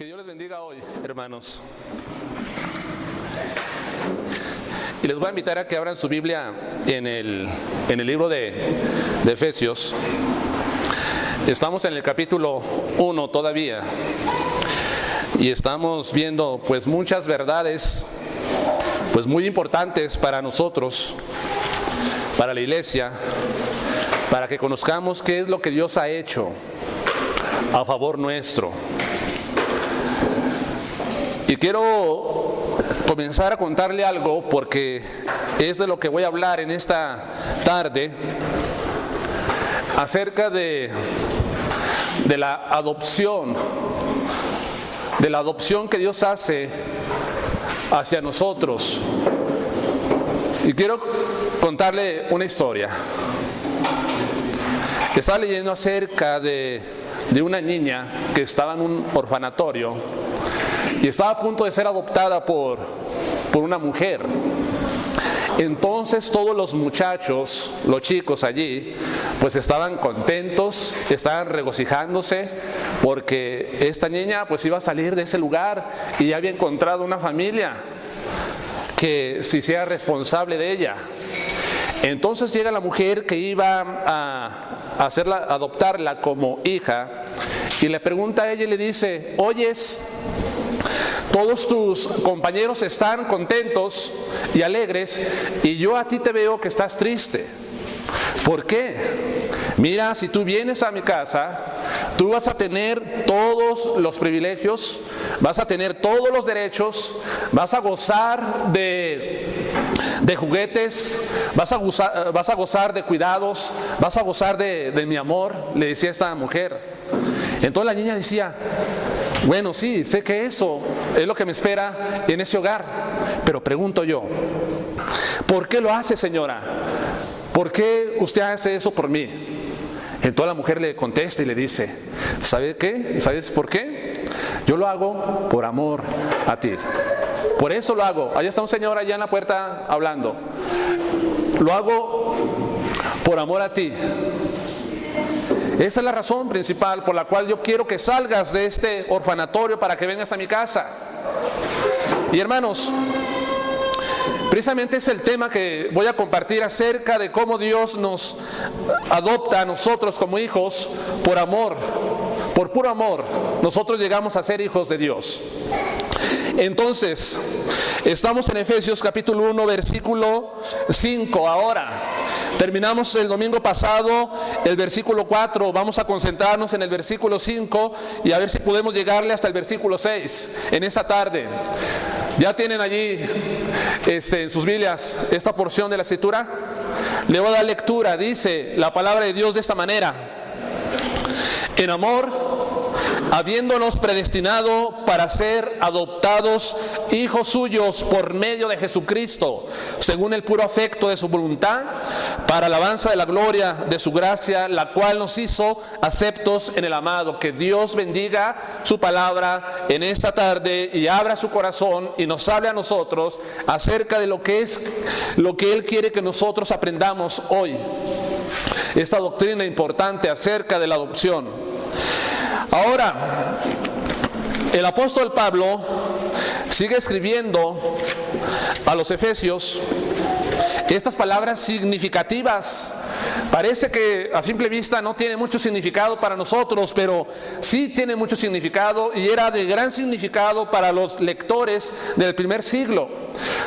Que Dios les bendiga hoy, hermanos. Y les voy a invitar a que abran su Biblia en el libro de Efesios. Estamos en el capítulo 1 todavía. Y estamos viendo pues muchas verdades pues muy importantes para nosotros, para la iglesia, para que conozcamos qué es lo que Dios ha hecho a favor nuestro. Y quiero comenzar a contarle algo porque es de lo que voy a hablar en esta tarde, acerca de la adopción, que Dios hace hacia nosotros. Y quiero contarle una historia. Estaba leyendo acerca de una niña que estaba en un orfanatorio y estaba a punto de ser adoptada por una mujer. Entonces todos los muchachos, los chicos allí, pues estaban contentos, estaban regocijándose porque esta niña pues iba a salir de ese lugar y ya había encontrado una familia que se hiciera responsable de ella. Entonces llega la mujer que iba a adoptarla como hija y le pregunta a ella y le dice: oyes, todos tus compañeros están contentos y alegres y yo a ti te veo que estás triste. ¿Por qué? Mira, si tú vienes a mi casa, tú vas a tener todos los privilegios, vas a tener todos los derechos, vas a gozar de juguetes, vas a gozar de cuidados, vas a gozar de mi amor, le decía esta mujer. Entonces la niña decía: bueno, sí, sé que eso es lo que me espera en ese hogar, pero pregunto yo, ¿por qué lo hace, señora? ¿Por qué usted hace eso por mí? Entonces la mujer le contesta y le dice: ¿sabe qué? ¿Sabes por qué? Yo lo hago por amor a ti. Por eso lo hago. Allá está un señor allá en la puerta hablando. Lo hago por amor a ti. Esa es la razón principal por la cual yo quiero que salgas de este orfanatorio para que vengas a mi casa. Y hermanos, precisamente es el tema que voy a compartir acerca de cómo Dios nos adopta a nosotros como hijos por amor. Por puro amor, nosotros llegamos a ser hijos de Dios. Entonces, estamos en Efesios capítulo 1, versículo 5 ahora. Terminamos el domingo pasado el versículo 4, vamos a concentrarnos en el versículo 5 y a ver si podemos llegarle hasta el versículo 6 en esta tarde. ¿Ya tienen allí en sus Biblias esta porción de la escritura? Le voy a dar lectura. Dice la palabra de Dios de esta manera: en amor, habiéndonos predestinado para ser adoptados hijos suyos por medio de Jesucristo, según el puro afecto de su voluntad, para alabanza de la gloria de su gracia, la cual nos hizo aceptos en el amado. Que Dios bendiga su palabra en esta tarde y abra su corazón y nos hable a nosotros acerca de lo que Él quiere que nosotros aprendamos hoy. Esta doctrina importante acerca de la adopción. Ahora, el apóstol Pablo sigue escribiendo a los Efesios estas palabras significativas. Parece que a simple vista no tiene mucho significado para nosotros, pero sí tiene mucho significado y era de gran significado para los lectores del primer siglo.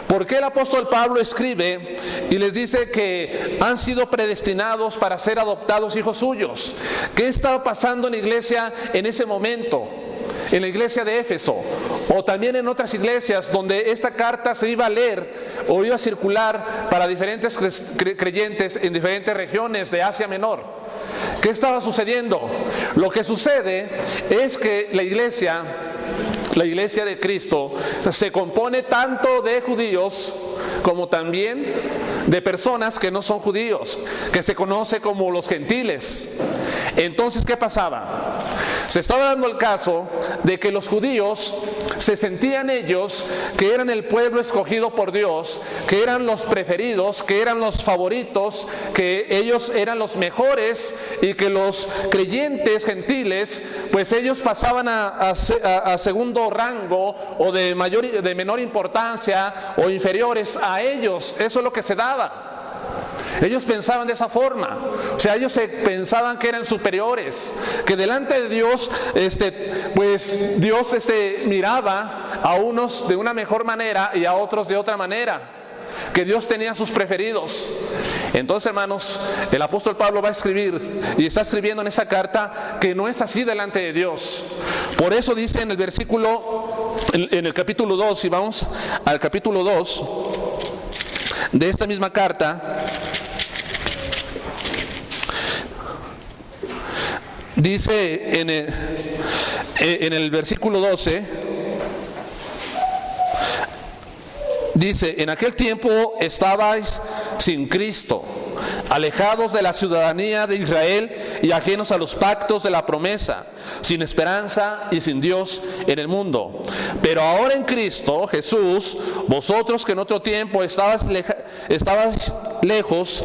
Porque el apóstol Pablo escribe y les dice que han sido predestinados para ser adoptados hijos suyos. ¿Qué estaba pasando en la iglesia en ese momento? En la iglesia de Éfeso o también en otras iglesias donde esta carta se iba a leer o iba a circular para diferentes creyentes en diferentes regiones de Asia Menor. ¿Qué estaba sucediendo? Lo que sucede es que la iglesia de Cristo se compone tanto de judíos como también de personas que no son judíos, que se conoce como los gentiles. Entonces, ¿qué pasaba? Se estaba dando el caso de que los judíos se sentían ellos que eran el pueblo escogido por Dios, que eran los preferidos, que eran los favoritos, que ellos eran los mejores y que los creyentes gentiles, pues ellos pasaban a segundo rango o de menor importancia o inferiores a ellos. Eso es lo que se daba. Ellos pensaban de esa forma, o sea, ellos pensaban que eran superiores, que delante de Dios, pues Dios miraba a unos de una mejor manera y a otros de otra manera, que Dios tenía sus preferidos. Entonces, hermanos, el apóstol Pablo va a escribir y está escribiendo en esa carta que no es así delante de Dios. Por eso dice en el versículo, en el capítulo 2, y vamos al capítulo 2 de esta misma carta, dice en el versículo 12, dice: en aquel tiempo estabais sin Cristo, alejados de la ciudadanía de Israel y ajenos a los pactos de la promesa, sin esperanza y sin Dios en el mundo. Pero ahora en Cristo Jesús, vosotros que en otro tiempo estabais lejos,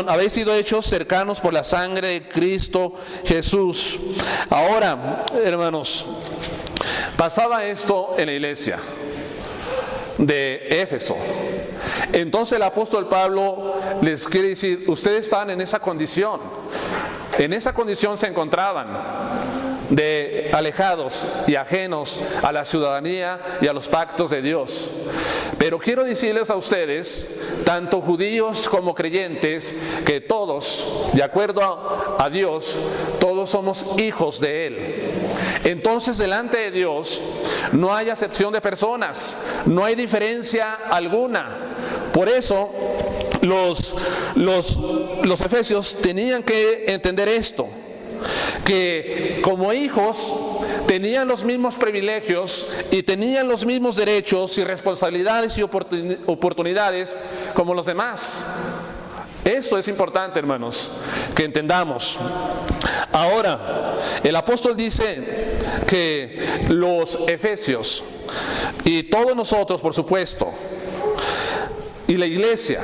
habéis sido hechos cercanos por la sangre de Cristo Jesús. Ahora, hermanos, pasaba esto en la iglesia de Éfeso. Entonces el apóstol Pablo les quiere decir: ustedes están en esa condición. En esa condición se encontraban, de alejados y ajenos a la ciudadanía y a los pactos de Dios. Pero quiero decirles a ustedes, tanto judíos como creyentes, que todos, de acuerdo a Dios, todos somos hijos de Él. Entonces, delante de Dios no hay acepción de personas, no hay diferencia alguna. Por eso los efesios tenían que entender esto, que como hijos tenían los mismos privilegios y tenían los mismos derechos y responsabilidades y oportunidades como los demás. Esto es importante, hermanos, que entendamos. Ahora, el apóstol dice que los efesios, y todos nosotros, por supuesto, y la iglesia,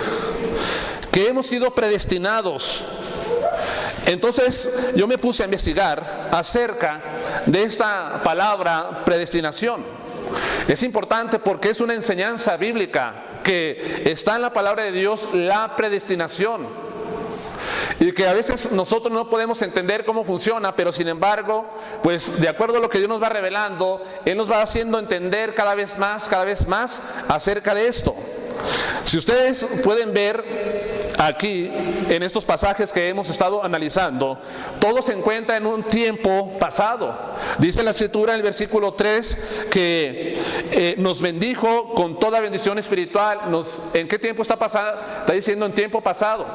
que hemos sido predestinados. Entonces yo me puse a investigar acerca de esta palabra predestinación. Es importante porque es una enseñanza bíblica que está en la palabra de Dios, la predestinación, y que a veces nosotros no podemos entender cómo funciona, pero sin embargo, pues de acuerdo a lo que Dios nos va revelando, Él nos va haciendo entender cada vez más acerca de esto. Si ustedes pueden ver aquí en estos pasajes que hemos estado analizando, todo se encuentra en un tiempo pasado. Dice la Escritura en el versículo 3 que nos bendijo con toda bendición espiritual. ¿En qué tiempo está pasando? Está diciendo en tiempo pasado.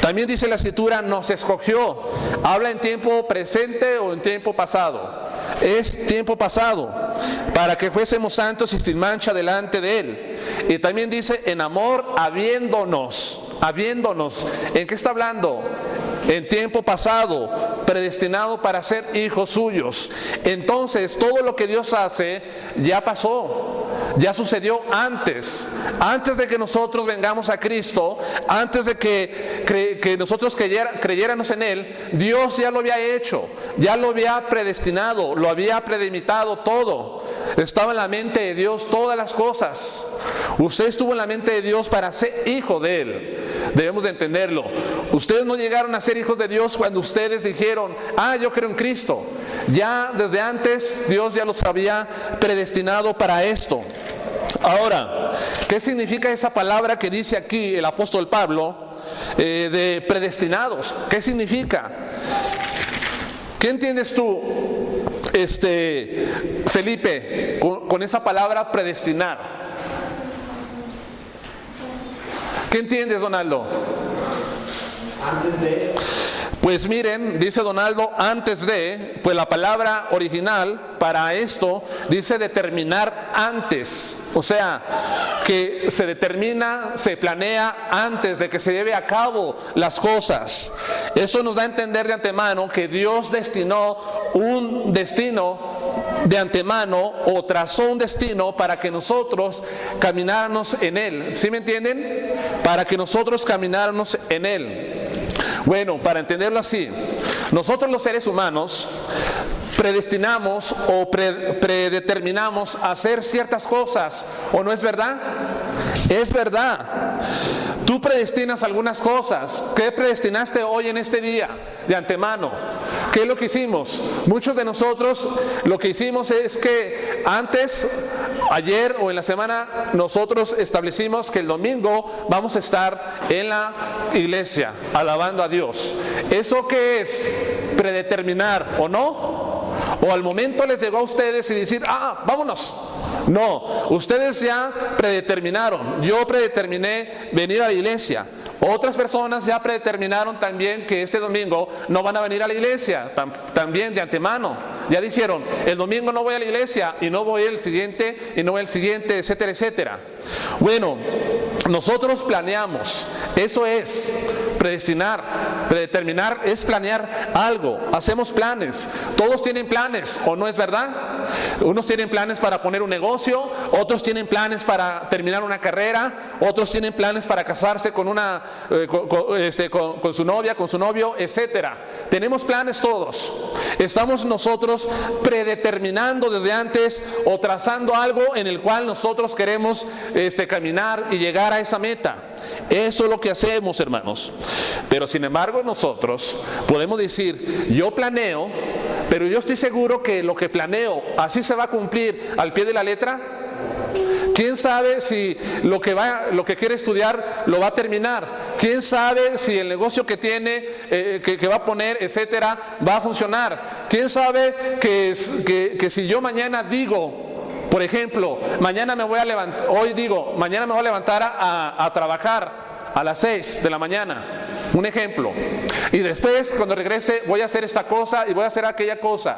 También dice la Escritura, nos escogió. ¿Habla en tiempo presente o en tiempo pasado? Es tiempo pasado, para que fuésemos santos y sin mancha delante de Él. Y también dice, en amor, habiéndonos. ¿En qué está hablando? En tiempo pasado, predestinado para ser hijos suyos. Entonces, todo lo que Dios hace ya pasó, ya sucedió antes de que nosotros vengamos a Cristo, antes de que nosotros creyéramos en Él. Dios ya lo había hecho, ya lo había predestinado, lo había predimitado todo. Estaba en la mente de Dios todas las cosas. Usted estuvo en la mente de Dios para ser hijo de Él. Debemos de entenderlo. Ustedes no llegaron a ser hijos de Dios cuando ustedes dijeron, yo creo en Cristo. Ya desde antes Dios ya los había predestinado para esto. Ahora, ¿qué significa esa palabra que dice aquí el apóstol Pablo de predestinados? ¿Qué significa? ¿Qué entiendes tú, Felipe, con esa palabra predestinar? ¿Qué entiendes, Donaldo? Antes de... Pues miren, dice Donaldo, antes de, pues la palabra original para esto dice determinar antes. O sea, que se determina, se planea antes de que se lleve a cabo las cosas. Esto nos da a entender de antemano que Dios destinó un destino de antemano o trazó un destino para que nosotros camináramos en él. ¿Sí me entienden? Para que nosotros camináramos en él. Bueno, para entenderlo así, nosotros los seres humanos predestinamos o predeterminamos a hacer ciertas cosas, ¿o no es verdad? Es verdad. Tú predestinas algunas cosas. ¿Qué predestinaste hoy en este día de antemano? ¿Qué es lo que hicimos? Muchos de nosotros lo que hicimos es que antes, ayer o en la semana, nosotros establecimos que el domingo vamos a estar en la iglesia alabando a Dios. ¿Eso qué es? Predeterminar, ¿o no? O al momento les llegó a ustedes y decir, vámonos. No, ustedes ya predeterminaron. Yo predeterminé venir a la iglesia. Otras personas ya predeterminaron también que este domingo no van a venir a la iglesia, también de antemano. Ya dijeron, el domingo no voy a la iglesia y no voy el siguiente y no voy el siguiente, etcétera, etcétera. Bueno, nosotros planeamos. Eso es predestinar. Predeterminar es planear algo. Hacemos planes. Todos tienen planes, ¿o no es verdad? Unos tienen planes para poner un negocio, otros tienen planes para terminar una carrera, otros tienen planes para casarse con con su novia, con su novio, etcétera. Tenemos planes todos. Estamos nosotros predeterminando desde antes o trazando algo en el cual nosotros queremos caminar y llegar a esa meta. Eso es lo que hacemos, hermanos. Pero sin embargo nosotros podemos decir, yo planeo, pero yo estoy seguro que lo que planeo así se va a cumplir al pie de la letra. ¿Quién sabe si lo que quiere estudiar lo va a terminar? ¿Quién sabe si el negocio que tiene, que va a poner, etcétera, va a funcionar? ¿Quién sabe que si yo mañana digo, por ejemplo, mañana me voy a levantar a trabajar a las 6 de la mañana, un ejemplo, y después cuando regrese voy a hacer esta cosa y voy a hacer aquella cosa?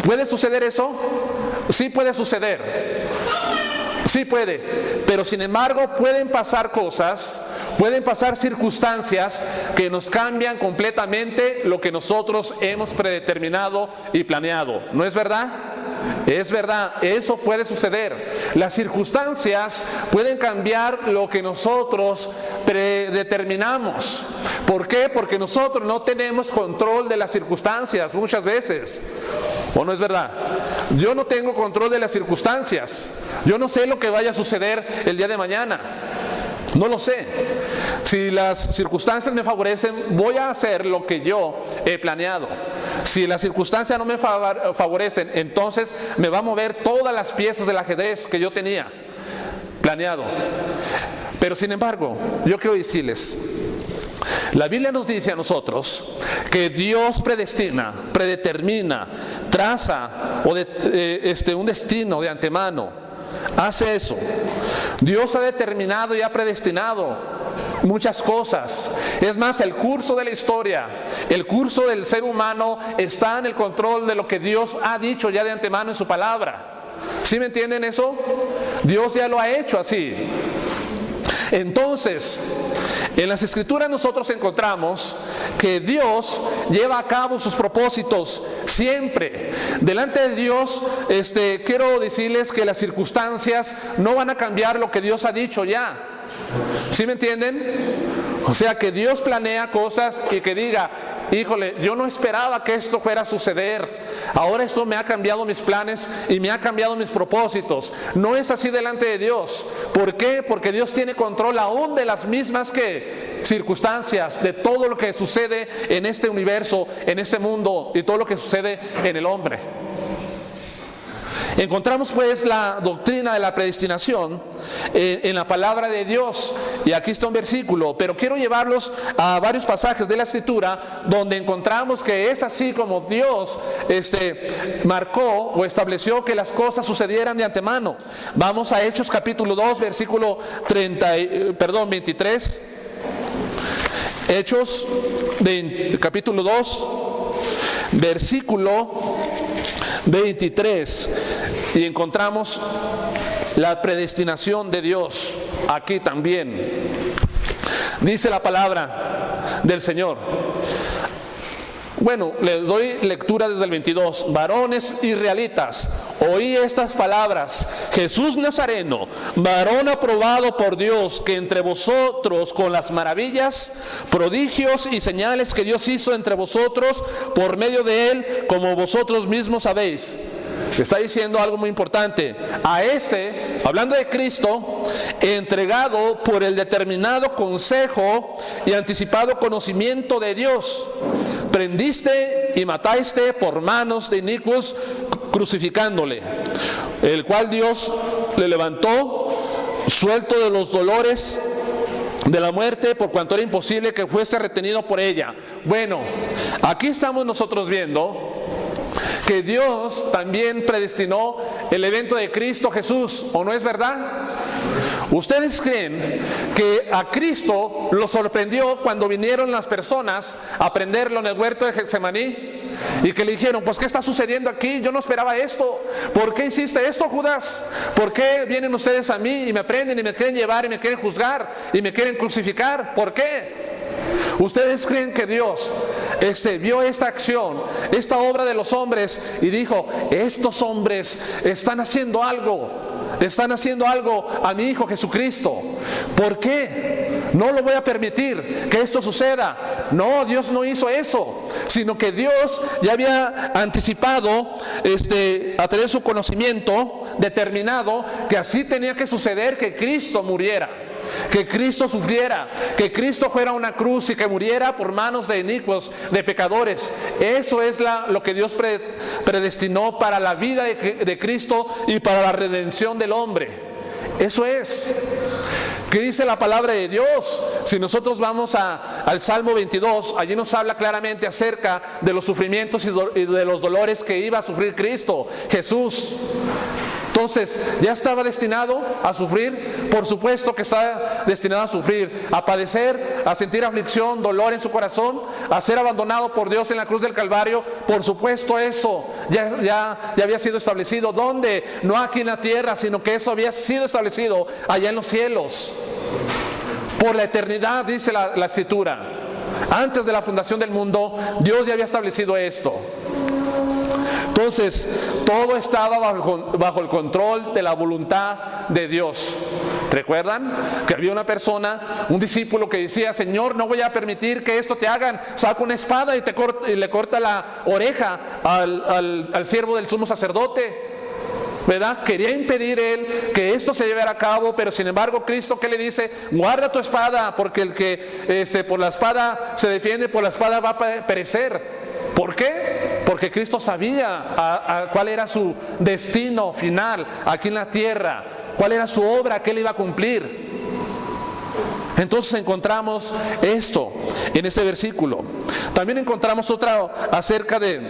¿Puede suceder eso? Sí puede suceder. Sí puede, pero sin embargo pueden pasar cosas, pueden pasar circunstancias que nos cambian completamente lo que nosotros hemos predeterminado y planeado. ¿No es verdad? Es verdad, eso puede suceder. Las circunstancias pueden cambiar lo que nosotros predeterminamos. ¿Por qué? Porque nosotros no tenemos control de las circunstancias muchas veces. ¿O no es verdad? Yo no tengo control de las circunstancias. Yo no sé lo que vaya a suceder el día de mañana. No lo sé. Si las circunstancias me favorecen, voy a hacer lo que yo he planeado. Si las circunstancias no me favorecen, entonces me va a mover todas las piezas del ajedrez que yo tenía planeado. Pero sin embargo, yo quiero decirles, la Biblia nos dice a nosotros que Dios predestina, predetermina, traza un destino de antemano. Hace eso. Dios ha determinado y ha predestinado muchas cosas. Es más, el curso de la historia, el curso del ser humano está en el control de lo que Dios ha dicho ya de antemano en su palabra. ¿Sí me entienden eso? Dios ya lo ha hecho así. Entonces, en las Escrituras nosotros encontramos que Dios lleva a cabo sus propósitos siempre. Delante de Dios, quiero decirles que las circunstancias no van a cambiar lo que Dios ha dicho ya. ¿Sí me entienden? O sea, que Dios planea cosas y que diga, híjole, yo no esperaba que esto fuera a suceder. Ahora esto me ha cambiado mis planes y me ha cambiado mis propósitos. No es así delante de Dios. ¿Por qué? Porque Dios tiene control aún de las mismas circunstancias, de todo lo que sucede en este universo, en este mundo y todo lo que sucede en el hombre. Encontramos pues la doctrina de la predestinación en la palabra de Dios, y aquí está un versículo, pero quiero llevarlos a varios pasajes de la Escritura donde encontramos que es así como Dios marcó o estableció que las cosas sucedieran de antemano. Vamos a Hechos capítulo 2 versículo 23. Hechos, capítulo 2, versículo 23, y encontramos la predestinación de Dios aquí también. Dice la palabra del Señor. Bueno, les doy lectura desde el 22. Varones israelitas, oí estas palabras: Jesús Nazareno, varón aprobado por Dios, que entre vosotros con las maravillas, prodigios y señales que Dios hizo entre vosotros por medio de él, como vosotros mismos sabéis. Está diciendo algo muy importante. A hablando de Cristo, entregado por el determinado consejo y anticipado conocimiento de Dios, prendiste y mataste por manos de inicuos, crucificándole, el cual Dios le levantó, suelto de los dolores de la muerte, por cuanto era imposible que fuese retenido por ella. Bueno, aquí estamos nosotros viendo que Dios también predestinó el evento de Cristo Jesús, ¿o no es verdad? ¿Ustedes creen que a Cristo lo sorprendió cuando vinieron las personas a prenderlo en el huerto de Getsemaní? Y que le dijeron: pues ¿qué está sucediendo aquí? Yo no esperaba esto. ¿Por qué hiciste esto, Judas? ¿Por qué vienen ustedes a mí y me prenden y me quieren llevar y me quieren juzgar y me quieren crucificar? ¿Por qué? ¿Ustedes creen que Dios vio esta acción, esta obra de los hombres y dijo: estos hombres están haciendo algo a mi Hijo Jesucristo? ¿Por qué? No lo voy a permitir que esto suceda. No, Dios no hizo eso, sino que Dios ya había anticipado, a través de su conocimiento determinado, que así tenía que suceder, que Cristo muriera, que Cristo sufriera, que Cristo fuera a una cruz y que muriera por manos de inicuos, de pecadores. Eso es lo que Dios predestinó para la vida de Cristo y para la redención del hombre. Eso es. ¿Qué dice la palabra de Dios? Si nosotros vamos al Salmo 22, allí nos habla claramente acerca de los sufrimientos y de los dolores que iba a sufrir Cristo Jesús. Entonces, ¿ya estaba destinado a sufrir? Por supuesto que está destinado a sufrir, a padecer, a sentir aflicción, dolor en su corazón, a ser abandonado por Dios en la cruz del Calvario. Por supuesto, eso ya había sido establecido. ¿Dónde? No aquí en la tierra, sino que eso había sido establecido allá en los cielos. Por la eternidad, dice la Escritura. Antes de la fundación del mundo, Dios ya había establecido esto. Entonces, todo estaba bajo el control de la voluntad de Dios. ¿Recuerdan? Que había una persona, un discípulo, que decía: Señor, no voy a permitir que esto te hagan. Saca una espada y le corta la oreja al siervo del sumo sacerdote. ¿Verdad? Quería impedir él que esto se llevara a cabo, pero sin embargo Cristo, ¿qué le dice? Guarda tu espada, porque el que por la espada se defiende, por la espada va a perecer. ¿Por qué? Porque Cristo sabía cuál era su destino final aquí en la tierra, cuál era su obra que él iba a cumplir. Entonces encontramos esto en este versículo. También encontramos otra acerca de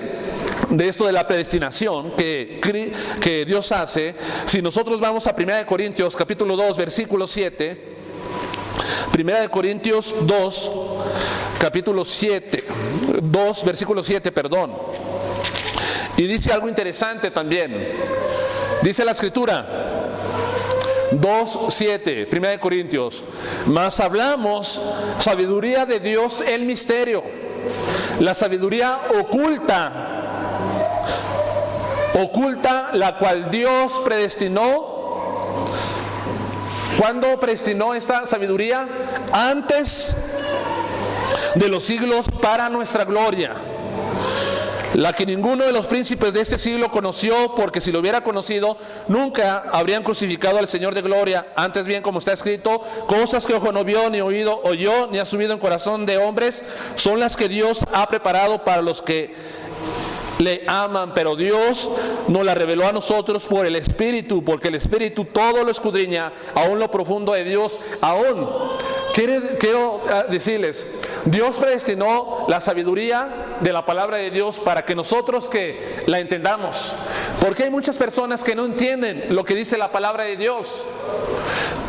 esto de la predestinación que Dios hace. Si nosotros vamos a 1 Corintios capítulo 2 versículo 7, 1 Corintios 2 capítulo 7, 2 versículo 7, perdón. Y dice algo interesante también. Dice la Escritura 2:7, 1 Corintios: mas hablamos sabiduría de Dios, el misterio, la sabiduría oculta, la cual Dios predestinó. ¿Cuándo predestinó esta sabiduría? Antes de los siglos, para nuestra gloria, la que ninguno de los príncipes de este siglo conoció, porque si lo hubiera conocido, nunca habrían crucificado al Señor de gloria. Antes bien, como está escrito: cosas que ojo no vio, ni oído oyó, ni ha subido en corazón de hombres, son las que Dios ha preparado para los que le aman. Pero Dios nos la reveló a nosotros por el Espíritu, porque el Espíritu todo lo escudriña, aún lo profundo de Dios. Quiero decirles, Dios predestinó la sabiduría de la palabra de Dios para que nosotros que la entendamos. Porque hay muchas personas que no entienden lo que dice la palabra de Dios.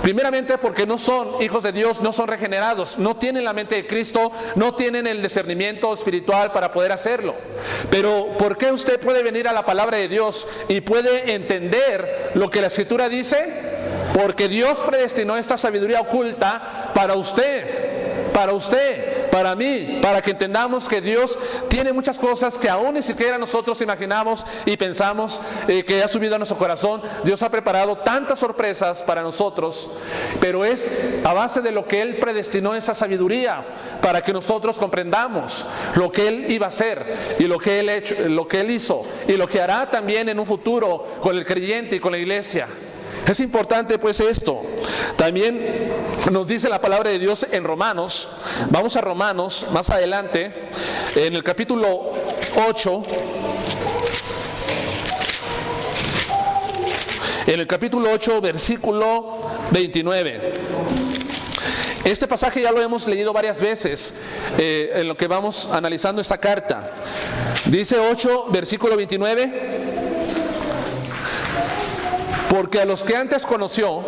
Primeramente porque no son hijos de Dios, no son regenerados, no tienen la mente de Cristo, no tienen el discernimiento espiritual para poder hacerlo. Pero ¿por qué usted puede venir a la palabra de Dios y puede entender lo que la Escritura dice? Porque Dios predestinó esta sabiduría oculta para usted, para mí, para que entendamos que Dios tiene muchas cosas que aún ni siquiera nosotros imaginamos y pensamos que ha subido a nuestro corazón. Dios ha preparado tantas sorpresas para nosotros, pero es a base de lo que Él predestinó esa sabiduría para que nosotros comprendamos lo que Él iba a hacer y lo que Él hizo y lo que hará también en un futuro con el creyente y con la iglesia. Es importante pues esto. También nos dice la palabra de Dios en Romanos. Vamos a Romanos más adelante, en el capítulo 8. En el capítulo 8, versículo 29. Este pasaje ya lo hemos leído varias veces en lo que vamos analizando esta carta. Dice 8, versículo 29. Porque a los que antes conoció,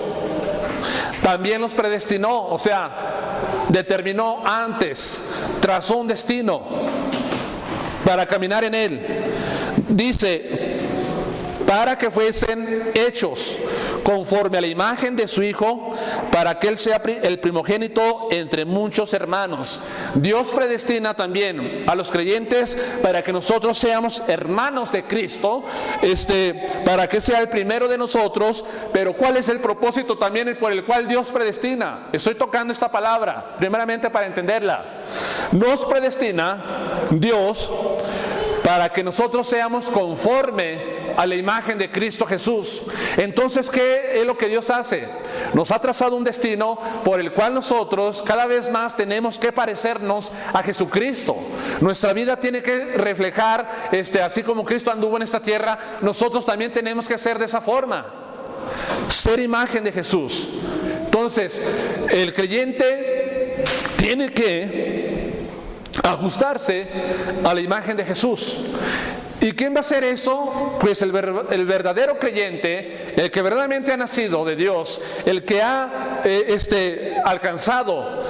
también los predestinó, o sea, determinó antes, trazó un destino para caminar en él. Dice, para que fuesen hechos conforme a la imagen de su Hijo, para que Él sea el primogénito entre muchos hermanos. Dios predestina también a los creyentes para que nosotros seamos hermanos de Cristo, para que sea el primero de nosotros. Pero ¿cuál es el propósito también por el cual Dios predestina? Estoy tocando esta palabra primeramente para entenderla. Nos predestina Dios para que nosotros seamos conforme a la imagen de Cristo Jesús. Entonces, ¿qué es lo que Dios hace? Nos ha trazado un destino por el cual nosotros cada vez más tenemos que parecernos a Jesucristo. Nuestra vida tiene que reflejar, así como Cristo anduvo en esta tierra, nosotros también tenemos que ser de esa forma, ser imagen de Jesús. Entonces, el creyente tiene que ajustarse a la imagen de Jesús. ¿Y quién va a hacer eso? Pues el verdadero creyente, el que verdaderamente ha nacido de Dios, el que ha alcanzado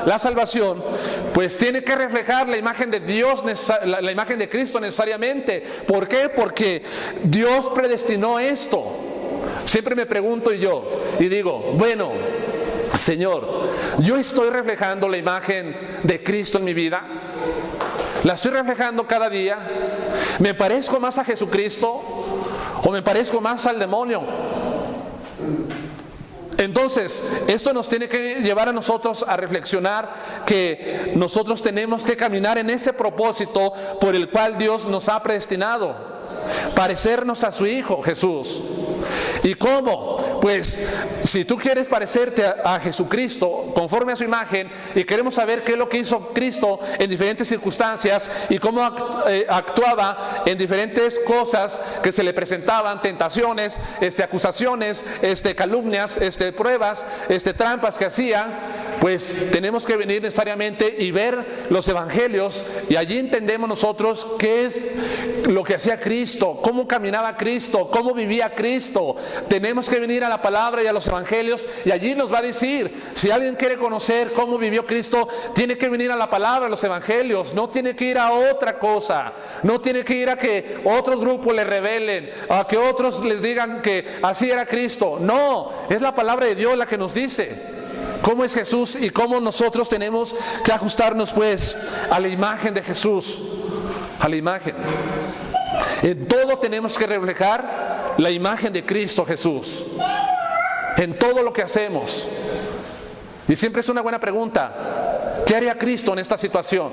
la salvación, pues tiene que reflejar la imagen de Dios, la imagen de Cristo necesariamente. ¿Por qué? Porque Dios predestinó esto. Siempre me pregunto y digo, bueno, Señor, ¿yo estoy reflejando la imagen de Cristo en mi vida? ¿La estoy reflejando cada día? ¿Me parezco más a Jesucristo o me parezco más al demonio? Entonces, esto nos tiene que llevar a nosotros a reflexionar que nosotros tenemos que caminar en ese propósito por el cual Dios nos ha predestinado, parecernos a su Hijo Jesús. ¿Y cómo? Pues si tú quieres parecerte a Jesucristo conforme a su imagen, y queremos saber qué es lo que hizo Cristo en diferentes circunstancias y cómo actuaba en diferentes cosas que se le presentaban, tentaciones, acusaciones, calumnias, pruebas, trampas que hacían, pues tenemos que venir necesariamente y ver los evangelios, y allí entendemos nosotros qué es lo que hacía Cristo, cómo caminaba Cristo, cómo vivía Cristo. Tenemos que venir a la palabra y a los evangelios, y allí nos va a decir. Si alguien quiere conocer cómo vivió Cristo, tiene que venir a la palabra, a los evangelios. No tiene que ir a otra cosa, no tiene que ir a que otros grupos le revelen, a que otros les digan que así era Cristo. No, es la palabra de Dios la que nos dice cómo es Jesús y cómo nosotros tenemos que ajustarnos pues a la imagen de Jesús, a la imagen. En todo tenemos que reflejar la imagen de Cristo Jesús, en todo lo que hacemos. Y siempre es una buena pregunta: ¿qué haría Cristo en esta situación?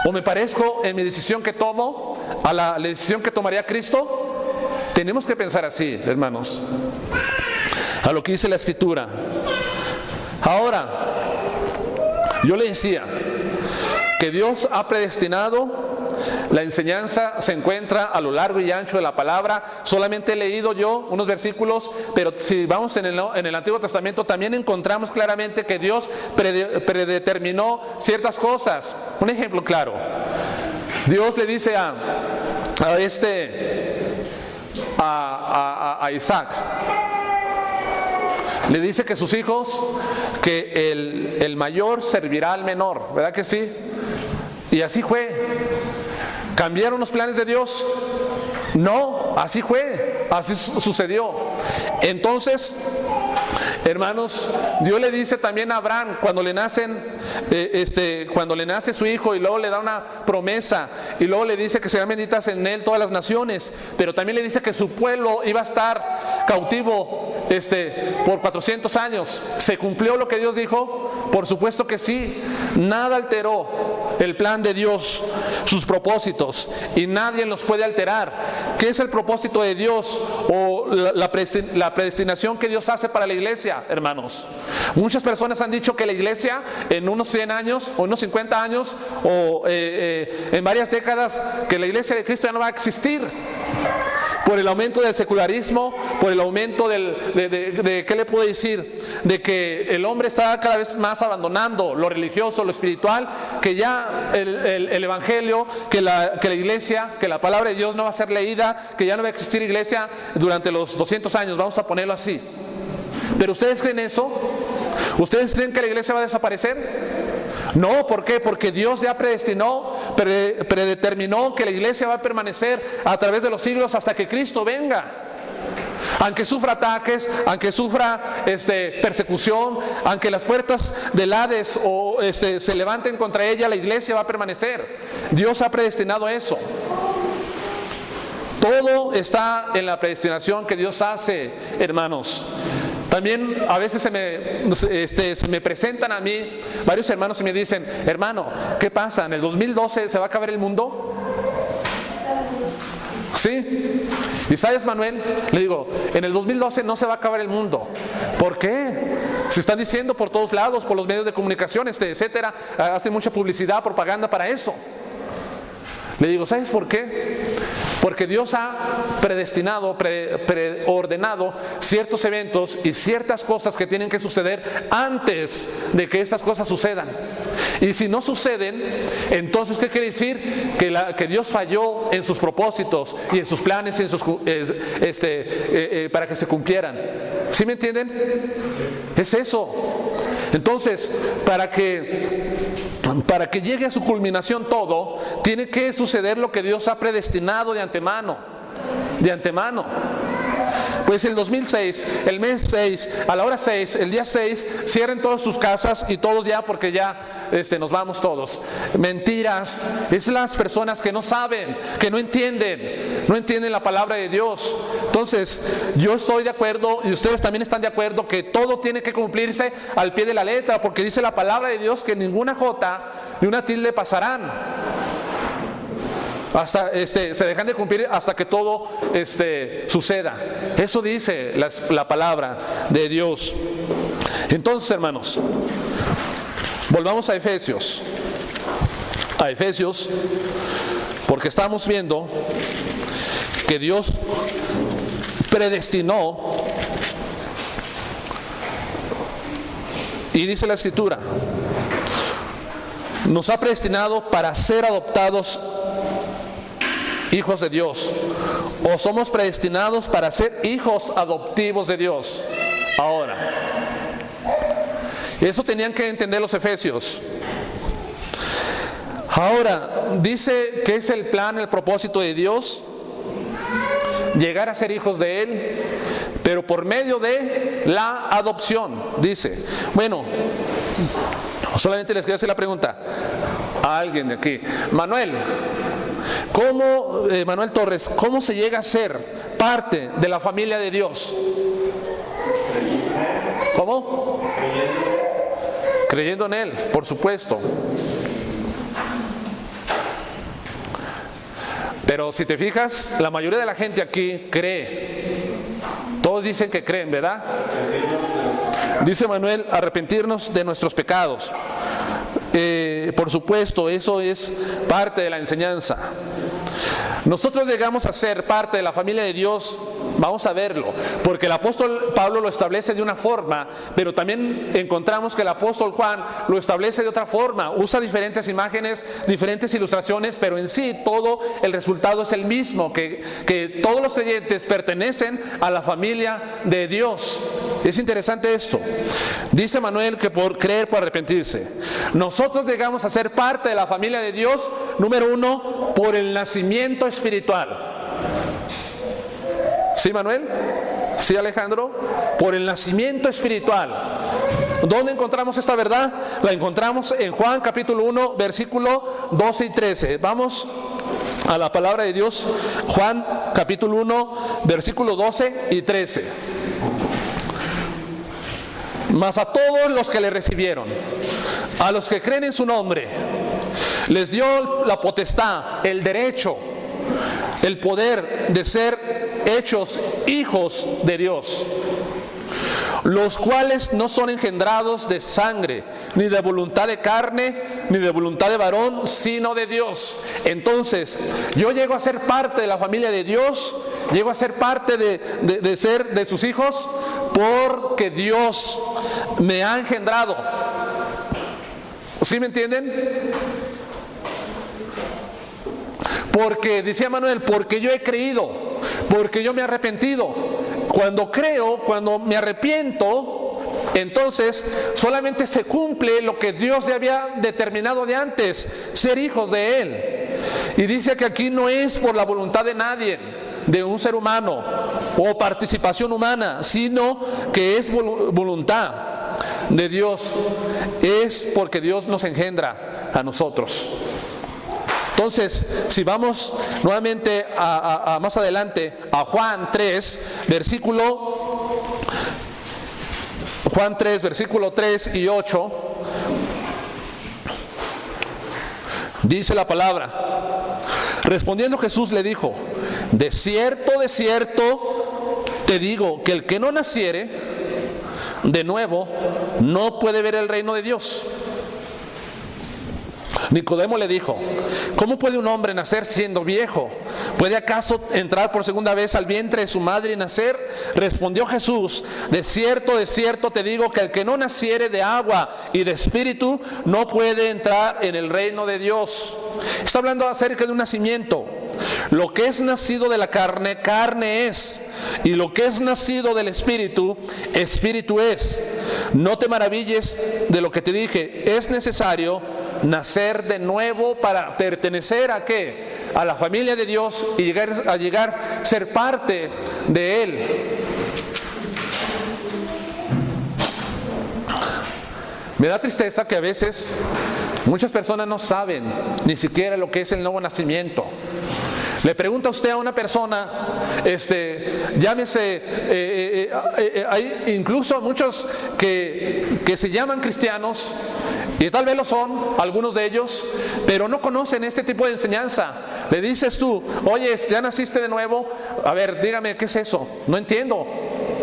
¿O me parezco en mi decisión que tomo a la decisión que tomaría Cristo? Tenemos que pensar así, hermanos, a lo que dice la Escritura. Ahora, yo le decía, que Dios ha predestinado. La enseñanza se encuentra a lo largo y ancho de la palabra. Solamente he leído yo unos versículos, pero si vamos en el Antiguo Testamento también encontramos claramente que Dios predeterminó ciertas cosas. Un ejemplo claro: Dios le dice a Isaac, le dice que sus hijos, que el mayor servirá al menor, ¿verdad que sí? Y así fue. ¿Cambiaron los planes de Dios? No, así fue, así sucedió. Entonces, hermanos, Dios le dice también a Abraham cuando le nace su hijo, y luego le da una promesa, y luego le dice que serán benditas en él todas las naciones, pero también le dice que su pueblo iba a estar cautivo por 400 años. ¿Se cumplió lo que Dios dijo? Por supuesto que sí. Nada alteró el plan de Dios, sus propósitos, y nadie los puede alterar. ¿Qué es el propósito de Dios o la predestinación que Dios hace para la iglesia, hermanos? Muchas personas han dicho que la iglesia en unos 100 años o unos 50 años o en varias décadas, que la iglesia de Cristo ya no va a existir, por el aumento del secularismo, por el aumento de ¿qué le puedo decir? De que el hombre está cada vez más abandonando lo religioso, lo espiritual, que ya el evangelio, que la iglesia, que la palabra de Dios no va a ser leída, que ya no va a existir iglesia durante los 200 años, vamos a ponerlo así. ¿Pero ustedes creen eso? ¿Ustedes creen que la iglesia va a desaparecer? No, ¿por qué? Porque Dios ya predeterminó que la iglesia va a permanecer a través de los siglos hasta que Cristo venga. Aunque sufra ataques, aunque sufra persecución, aunque las puertas del Hades se levanten contra ella, la iglesia va a permanecer. Dios ha predestinado eso. Todo está en la predestinación que Dios hace, hermanos. También a veces se me presentan a mí varios hermanos y me dicen: hermano, ¿qué pasa? ¿En el 2012 se va a acabar el mundo? ¿Sí? ¿Y sabes, Manuel? Le digo, en el 2012 no se va a acabar el mundo. ¿Por qué? Se están diciendo por todos lados, por los medios de comunicación, etcétera. Hacen mucha publicidad, propaganda para eso. Le digo, ¿sabes por qué? Porque Dios ha predestinado, preordenado ciertos eventos y ciertas cosas que tienen que suceder antes de que estas cosas sucedan. Y si no suceden, entonces ¿qué quiere decir? Que Dios falló en sus propósitos y en sus planes y en sus, para que se cumplieran. ¿Sí me entienden? Es eso. Entonces, para que llegue a su culminación todo, tiene que suceder lo que Dios ha predestinado de antemano. Pues el 2006, el mes 6, a la hora 6, el día 6, cierren todas sus casas y todos ya, porque ya nos vamos todos. Mentiras. Es las personas que no saben, que no entienden la palabra de Dios. Entonces, yo estoy de acuerdo y ustedes también están de acuerdo que todo tiene que cumplirse al pie de la letra, porque dice la palabra de Dios que ninguna jota ni una tilde pasarán. Hasta se dejan de cumplir hasta que todo suceda. Eso dice la palabra de Dios. Entonces, hermanos, volvamos a Efesios, porque estamos viendo que Dios predestinó, y dice la Escritura, nos ha predestinado para ser adoptados hijos de Dios, o somos predestinados para ser hijos adoptivos de Dios. Ahora, eso tenían que entender los efesios. Ahora, dice que es el plan, el propósito de Dios, llegar a ser hijos de Él, pero por medio de la adopción, dice. Bueno, solamente les quiero hacer la pregunta a alguien de aquí. Manuel Torres, ¿cómo se llega a ser parte de la familia de Dios? ¿Cómo? Creyendo en Él, por supuesto. Pero si te fijas, la mayoría de la gente aquí cree. Todos dicen que creen, ¿verdad? Dice Manuel, arrepentirnos de nuestros pecados. por supuesto, eso es parte de la enseñanza. Nosotros llegamos a ser parte de la familia de Dios, vamos a verlo, porque el apóstol Pablo lo establece de una forma, pero también encontramos que el apóstol Juan lo establece de otra forma, usa diferentes imágenes, diferentes ilustraciones, pero en sí todo el resultado es el mismo, que todos los creyentes pertenecen a la familia de Dios. Es interesante esto. Dice Manuel que por creer, por arrepentirse. Nosotros llegamos a ser parte de la familia de Dios, número uno, por el nacimiento espiritual. ¿Sí, Manuel? ¿Sí, Alejandro? Por el nacimiento espiritual. ¿Dónde encontramos esta verdad? La encontramos en Juan capítulo 1, versículo 12 y 13. Vamos a la palabra de Dios. Juan capítulo 1, versículo 12 y 13. Mas a todos los que le recibieron, a los que creen en su nombre, les dio la potestad, el derecho, el poder de ser hechos hijos de Dios, los cuales no son engendrados de sangre, ni de voluntad de carne, ni de voluntad de varón, sino de Dios. Entonces, yo llego a ser parte de la familia de Dios, llego a ser parte de ser de sus hijos, porque Dios me ha engendrado. ¿Sí me entienden? Porque, decía Manuel, porque yo he creído, porque yo me he arrepentido. Cuando creo, cuando me arrepiento, entonces solamente se cumple lo que Dios ya había determinado de antes, ser hijos de Él. Y dice que aquí no es por la voluntad de nadie, de un ser humano o participación humana, sino que es voluntad de Dios, es porque Dios nos engendra a nosotros. Entonces, si vamos nuevamente a más adelante a Juan 3, versículo 3 y 8, dice la palabra: respondiendo Jesús le dijo: de cierto te digo que el que no naciere de nuevo no puede ver el reino de Dios. Nicodemo le dijo: ¿cómo puede un hombre nacer siendo viejo? ¿Puede acaso entrar por segunda vez al vientre de su madre y nacer? Respondió Jesús: de cierto te digo que el que no naciere de agua y de espíritu no puede entrar en el reino de Dios. Está hablando acerca de un nacimiento. Lo que es nacido de la carne, carne es, y lo que es nacido del espíritu, espíritu es. No te maravilles de lo que te dije, es necesario nacer de nuevo para pertenecer ¿a qué? A la familia de Dios y llegar a ser parte de Él. Me da tristeza que a veces muchas personas no saben ni siquiera lo que es el nuevo nacimiento. Le pregunta usted a una persona, llámese, hay incluso muchos que se llaman cristianos, y tal vez lo son, algunos de ellos, pero no conocen este tipo de enseñanza. Le dices tú: oye, ¿ya naciste de nuevo? A ver, dígame, ¿qué es eso? No entiendo,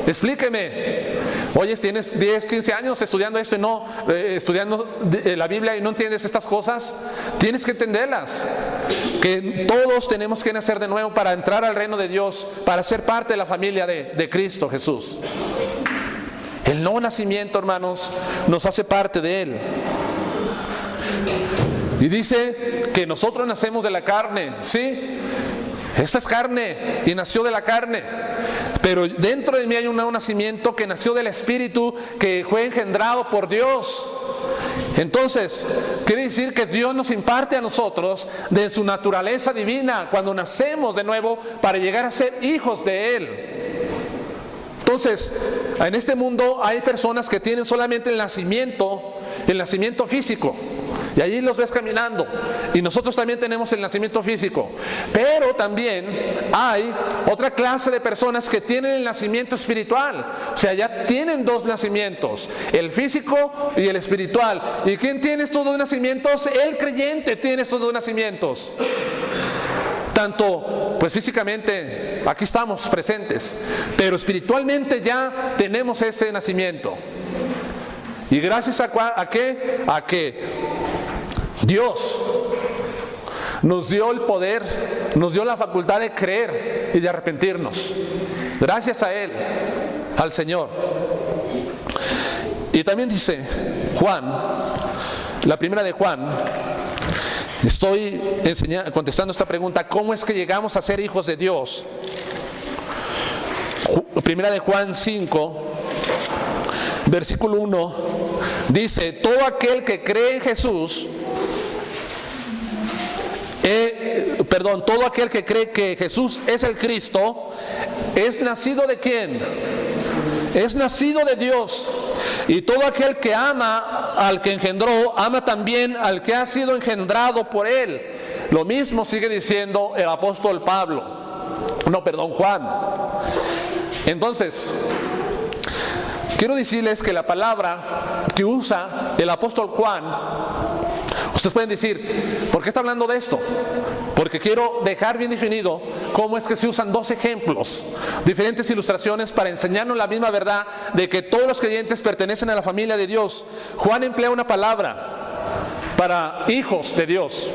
explíqueme. Oye, tienes 10, 15 años estudiando esto y estudiando la Biblia y no entiendes estas cosas. Tienes que entenderlas, que todos tenemos que nacer de nuevo para entrar al reino de Dios, para ser parte de la familia de Cristo Jesús. El nuevo nacimiento, hermanos, nos hace parte de Él. Y dice que nosotros nacemos de la carne, ¿sí? Esta es carne y nació de la carne, pero dentro de mí hay un nuevo nacimiento que nació del Espíritu, que fue engendrado por Dios. Entonces, quiere decir que Dios nos imparte a nosotros de su naturaleza divina cuando nacemos de nuevo para llegar a ser hijos de Él. Entonces, en este mundo hay personas que tienen solamente el nacimiento físico. Y allí los ves caminando. Y nosotros también tenemos el nacimiento físico. Pero también hay otra clase de personas que tienen el nacimiento espiritual. O sea, ya tienen dos nacimientos: el físico y el espiritual. ¿Y quién tiene estos dos nacimientos? El creyente tiene estos dos nacimientos. Tanto, pues físicamente, aquí estamos presentes. Pero espiritualmente ya tenemos ese nacimiento. ¿Y gracias a qué? A que Dios nos dio el poder, nos dio la facultad de creer y de arrepentirnos. Gracias a Él, al Señor. Y también dice Juan, la primera de Juan, estoy contestando esta pregunta: ¿cómo es que llegamos a ser hijos de Dios? Primera de Juan 5, versículo 1, dice: todo aquel que cree en Jesús, todo aquel que cree que Jesús es el Cristo, es nacido ¿de quién? Es nacido de Dios. Y todo aquel que ama al que engendró, ama también al que ha sido engendrado por él. Lo mismo sigue diciendo el apóstol Juan. Entonces, quiero decirles que la palabra que usa el apóstol Juan, ustedes pueden decir: ¿por qué está hablando de esto? Porque quiero dejar bien definido cómo es que se usan dos ejemplos, diferentes ilustraciones para enseñarnos la misma verdad de que todos los creyentes pertenecen a la familia de Dios. Juan emplea una palabra para hijos de Dios.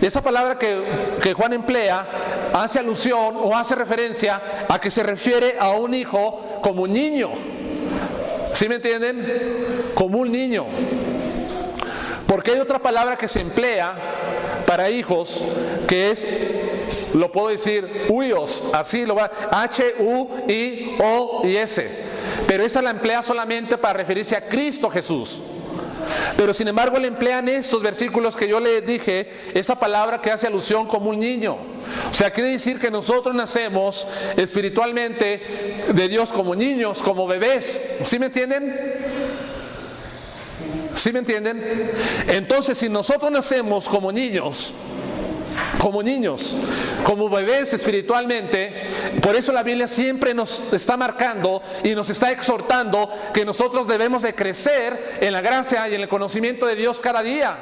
Esa palabra que Juan emplea hace alusión o hace referencia a que se refiere a un hijo como un niño. ¿Sí me entienden? Como un niño. Porque hay otra palabra que se emplea para hijos, que es, lo puedo decir, huios, así lo va, H-U-I-O-I-S. Pero esa la emplea solamente para referirse a Cristo Jesús. Pero sin embargo le emplean estos versículos que yo le dije, esa palabra que hace alusión como un niño. O sea, quiere decir que nosotros nacemos espiritualmente de Dios como niños, como bebés. ¿Sí me entienden? ¿Sí me entienden? Entonces, si nosotros nacemos como niños, como bebés espiritualmente, por eso la Biblia siempre nos está marcando y nos está exhortando que nosotros debemos de crecer en la gracia y en el conocimiento de Dios cada día.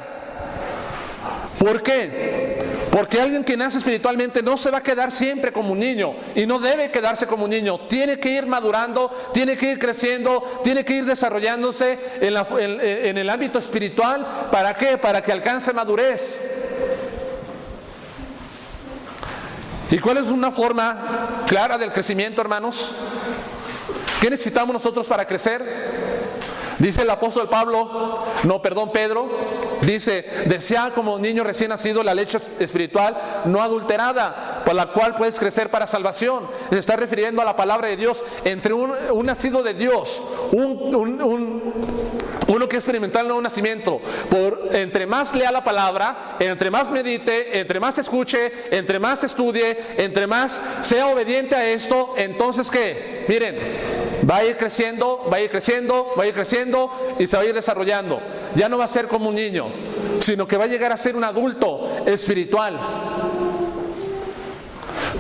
¿Por qué? Porque alguien que nace espiritualmente no se va a quedar siempre como un niño, y no debe quedarse como un niño. Tiene que ir madurando, tiene que ir creciendo, tiene que ir desarrollándose en el ámbito espiritual. ¿Para qué? Para que alcance madurez. ¿Y cuál es una forma clara del crecimiento, hermanos? ¿Qué necesitamos nosotros para crecer? Dice el apóstol Pedro, dice: desea como niño recién nacido la leche espiritual no adulterada, por la cual puedes crecer para salvación. Se está refiriendo a la palabra de Dios. Entre un nacido de Dios, uno que experimenta el nuevo nacimiento, entre más lea la palabra, entre más medite, entre más escuche, entre más estudie, entre más sea obediente a esto, entonces ¿qué? Miren, va a ir creciendo y se va a ir desarrollando. Ya no va a ser como un niño, sino que va a llegar a ser un adulto espiritual.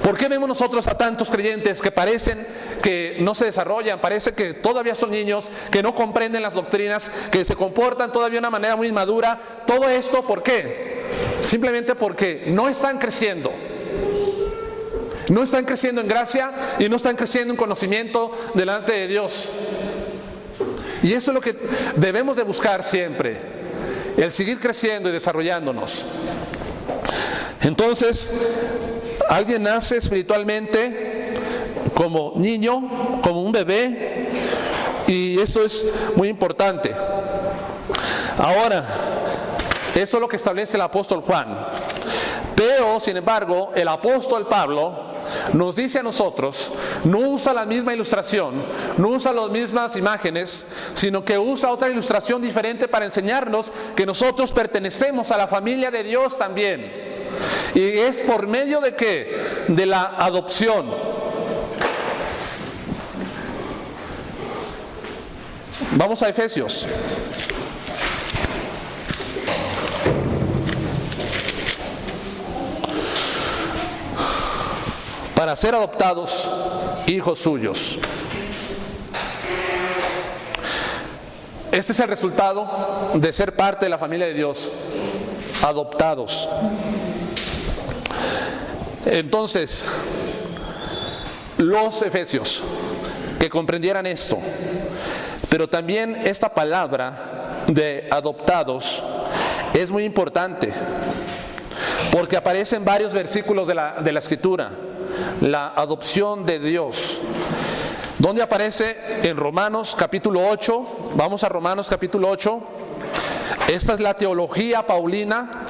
¿Por qué vemos nosotros a tantos creyentes que parecen que no se desarrollan, parece que todavía son niños, que no comprenden las doctrinas, que se comportan todavía de una manera muy inmadura? Todo esto, ¿por qué? Simplemente porque no están creciendo. No están creciendo en gracia y no están creciendo en conocimiento delante de Dios. Y eso es lo que debemos de buscar siempre, el seguir creciendo y desarrollándonos. Entonces, alguien nace espiritualmente como niño, como un bebé, y esto es muy importante. Ahora, esto es lo que establece el apóstol Juan. Pero, sin embargo, el apóstol Pablo nos dice a nosotros, no usa la misma ilustración, no usa las mismas imágenes, sino que usa otra ilustración diferente para enseñarnos que nosotros pertenecemos a la familia de Dios también. Y es por medio de ¿qué? De la adopción. Vamos a Efesios. Para ser adoptados hijos suyos. Este es el resultado de ser parte de la familia de Dios, adoptados. Entonces, los efesios que comprendieran esto, pero también esta palabra de adoptados es muy importante, porque aparece en varios versículos de la Escritura, la adopción de Dios. ¿Dónde aparece? En Romanos capítulo 8. Vamos a Romanos capítulo 8. Esta es la teología paulina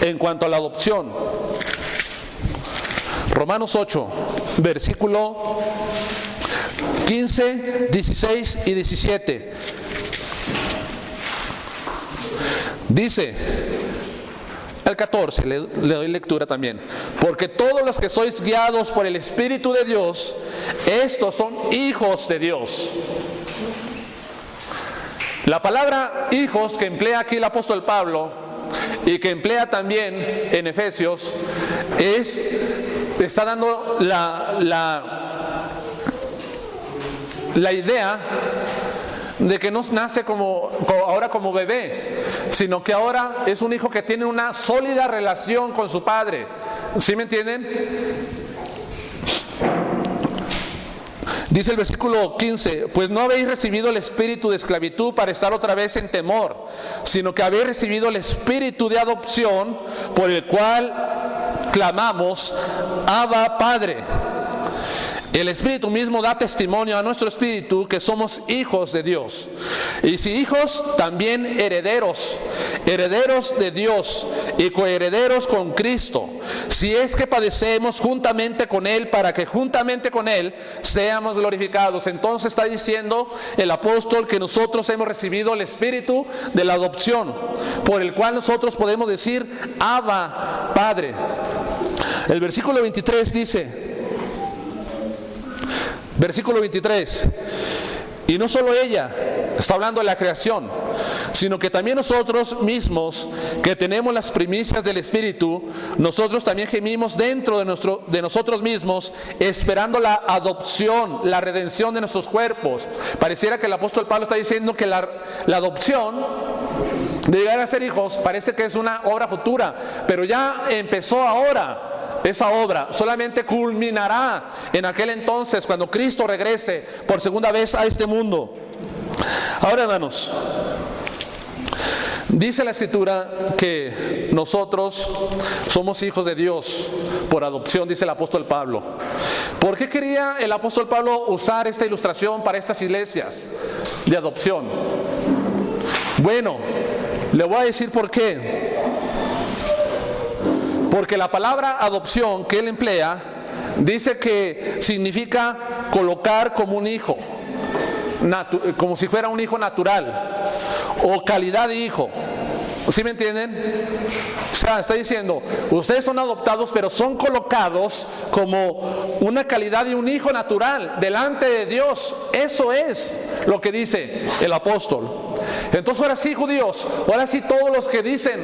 en cuanto a la adopción. Romanos 8, versículo 15, 16 y 17. Dice el 14, le doy lectura también. Porque todos los que sois guiados por el Espíritu de Dios, estos son hijos de Dios. La palabra hijos que emplea aquí el apóstol Pablo y que emplea también en Efesios está dando la idea de que no nace ahora como bebé, sino que ahora es un hijo que tiene una sólida relación con su padre. ¿Sí me entienden? Dice el versículo 15, pues no habéis recibido el espíritu de esclavitud para estar otra vez en temor, sino que habéis recibido el espíritu de adopción, por el cual clamamos, Abba, Padre. El Espíritu mismo da testimonio a nuestro espíritu que somos hijos de Dios. Y si hijos, también herederos, herederos de Dios y coherederos con Cristo, si es que padecemos juntamente con Él, para que juntamente con Él seamos glorificados. Entonces está diciendo el apóstol que nosotros hemos recibido el Espíritu de la adopción, por el cual nosotros podemos decir, Abba, Padre. El versículo 23 dice, versículo 23, y no solo ella, está hablando de la creación, sino que también nosotros mismos, que tenemos las primicias del Espíritu, nosotros también gemimos dentro de nosotros mismos, esperando la adopción, la redención de nuestros cuerpos. Pareciera que el apóstol Pablo está diciendo que la adopción de llegar a ser hijos parece que es una obra futura, pero ya empezó ahora. Esa obra solamente culminará en aquel entonces, cuando Cristo regrese por segunda vez a este mundo. Ahora, hermanos, dice la Escritura que nosotros somos hijos de Dios por adopción, dice el apóstol Pablo. ¿Por qué quería el apóstol Pablo usar esta ilustración para estas iglesias de adopción? Bueno, le voy a decir por qué. Porque la palabra adopción que él emplea dice que significa colocar como un hijo, como si fuera un hijo natural o calidad de hijo. ¿Sí me entienden? O sea, está diciendo, ustedes son adoptados, pero son colocados como una calidad de un hijo natural delante de Dios. Eso es lo que dice el apóstol. Entonces ahora sí, judíos, ahora sí todos los que dicen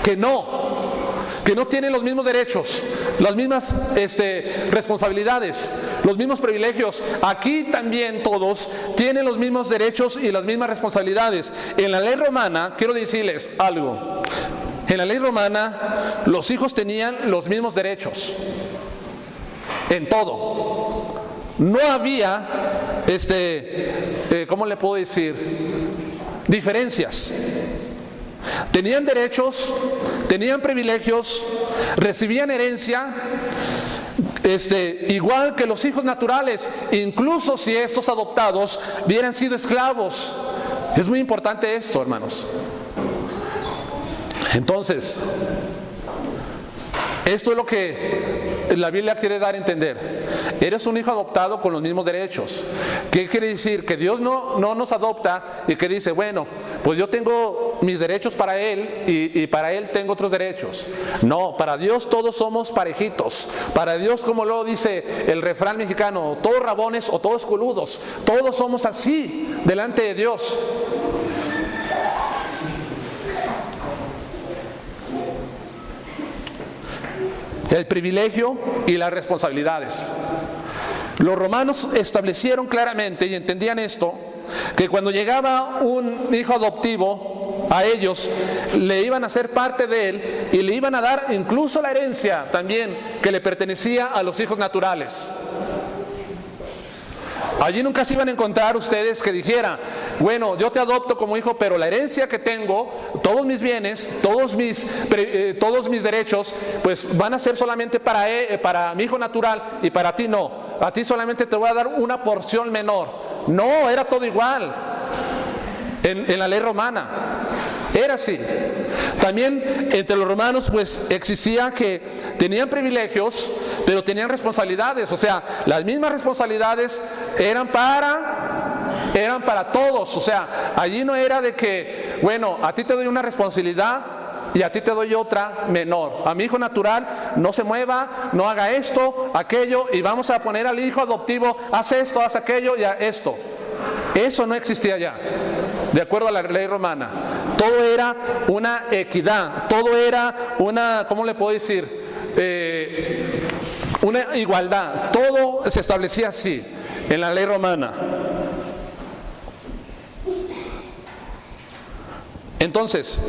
que no tienen los mismos derechos, las mismas responsabilidades, los mismos privilegios. Aquí también todos tienen los mismos derechos y las mismas responsabilidades. En la ley romana, quiero decirles algo, en la ley romana los hijos tenían los mismos derechos, en todo. No había, ¿cómo le puedo decir? Diferencias. Tenían derechos, tenían privilegios, recibían herencia, igual que los hijos naturales, incluso si estos adoptados hubieran sido esclavos. Es muy importante esto, hermanos. Entonces, esto es lo que la Biblia quiere dar a entender. Eres un hijo adoptado con los mismos derechos. ¿Qué quiere decir? Que Dios no nos adopta y que dice, bueno, pues yo tengo mis derechos para Él y para Él tengo otros derechos. No, para Dios todos somos parejitos. Para Dios, como lo dice el refrán mexicano, todos rabones o todos coludos. Todos somos así delante de Dios. El privilegio y las responsabilidades. Los romanos establecieron claramente y entendían esto, que cuando llegaba un hijo adoptivo a ellos, le iban a hacer parte de él y le iban a dar incluso la herencia también que le pertenecía a los hijos naturales. Allí nunca se iban a encontrar ustedes que dijera, bueno, yo te adopto como hijo, pero la herencia que tengo, todos mis bienes, todos mis derechos, pues van a ser solamente para mi hijo natural y para ti no. A ti solamente te voy a dar una porción menor. No, era todo igual en la ley romana. Era así. También entre los romanos pues existía que tenían privilegios, pero tenían responsabilidades. O sea, las mismas responsabilidades eran para todos. O sea, allí no era de que, bueno, a ti te doy una responsabilidad y a ti te doy otra menor. A mi hijo natural no se mueva, no haga esto, aquello, y vamos a poner al hijo adoptivo, haz esto, haz aquello y haz esto. Eso no existía ya, de acuerdo a la ley romana. Todo era una equidad, todo era una, ¿cómo le puedo decir? Una igualdad. Todo se establecía así en la ley romana. Entonces,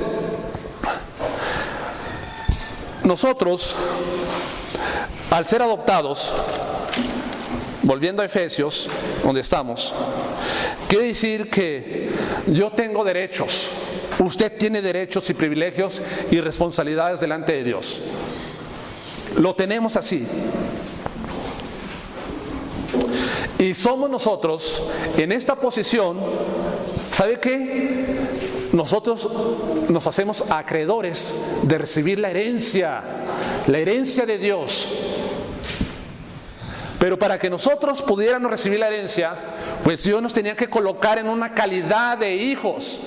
nosotros, al ser adoptados, volviendo a Efesios, donde estamos, quiere decir que yo tengo derechos, usted tiene derechos y privilegios y responsabilidades delante de Dios. Lo tenemos así. Y somos nosotros en esta posición, ¿sabe qué? Nosotros nos hacemos acreedores de recibir la herencia de Dios. Pero para que nosotros pudiéramos recibir la herencia, pues Dios nos tenía que colocar en una calidad de hijos.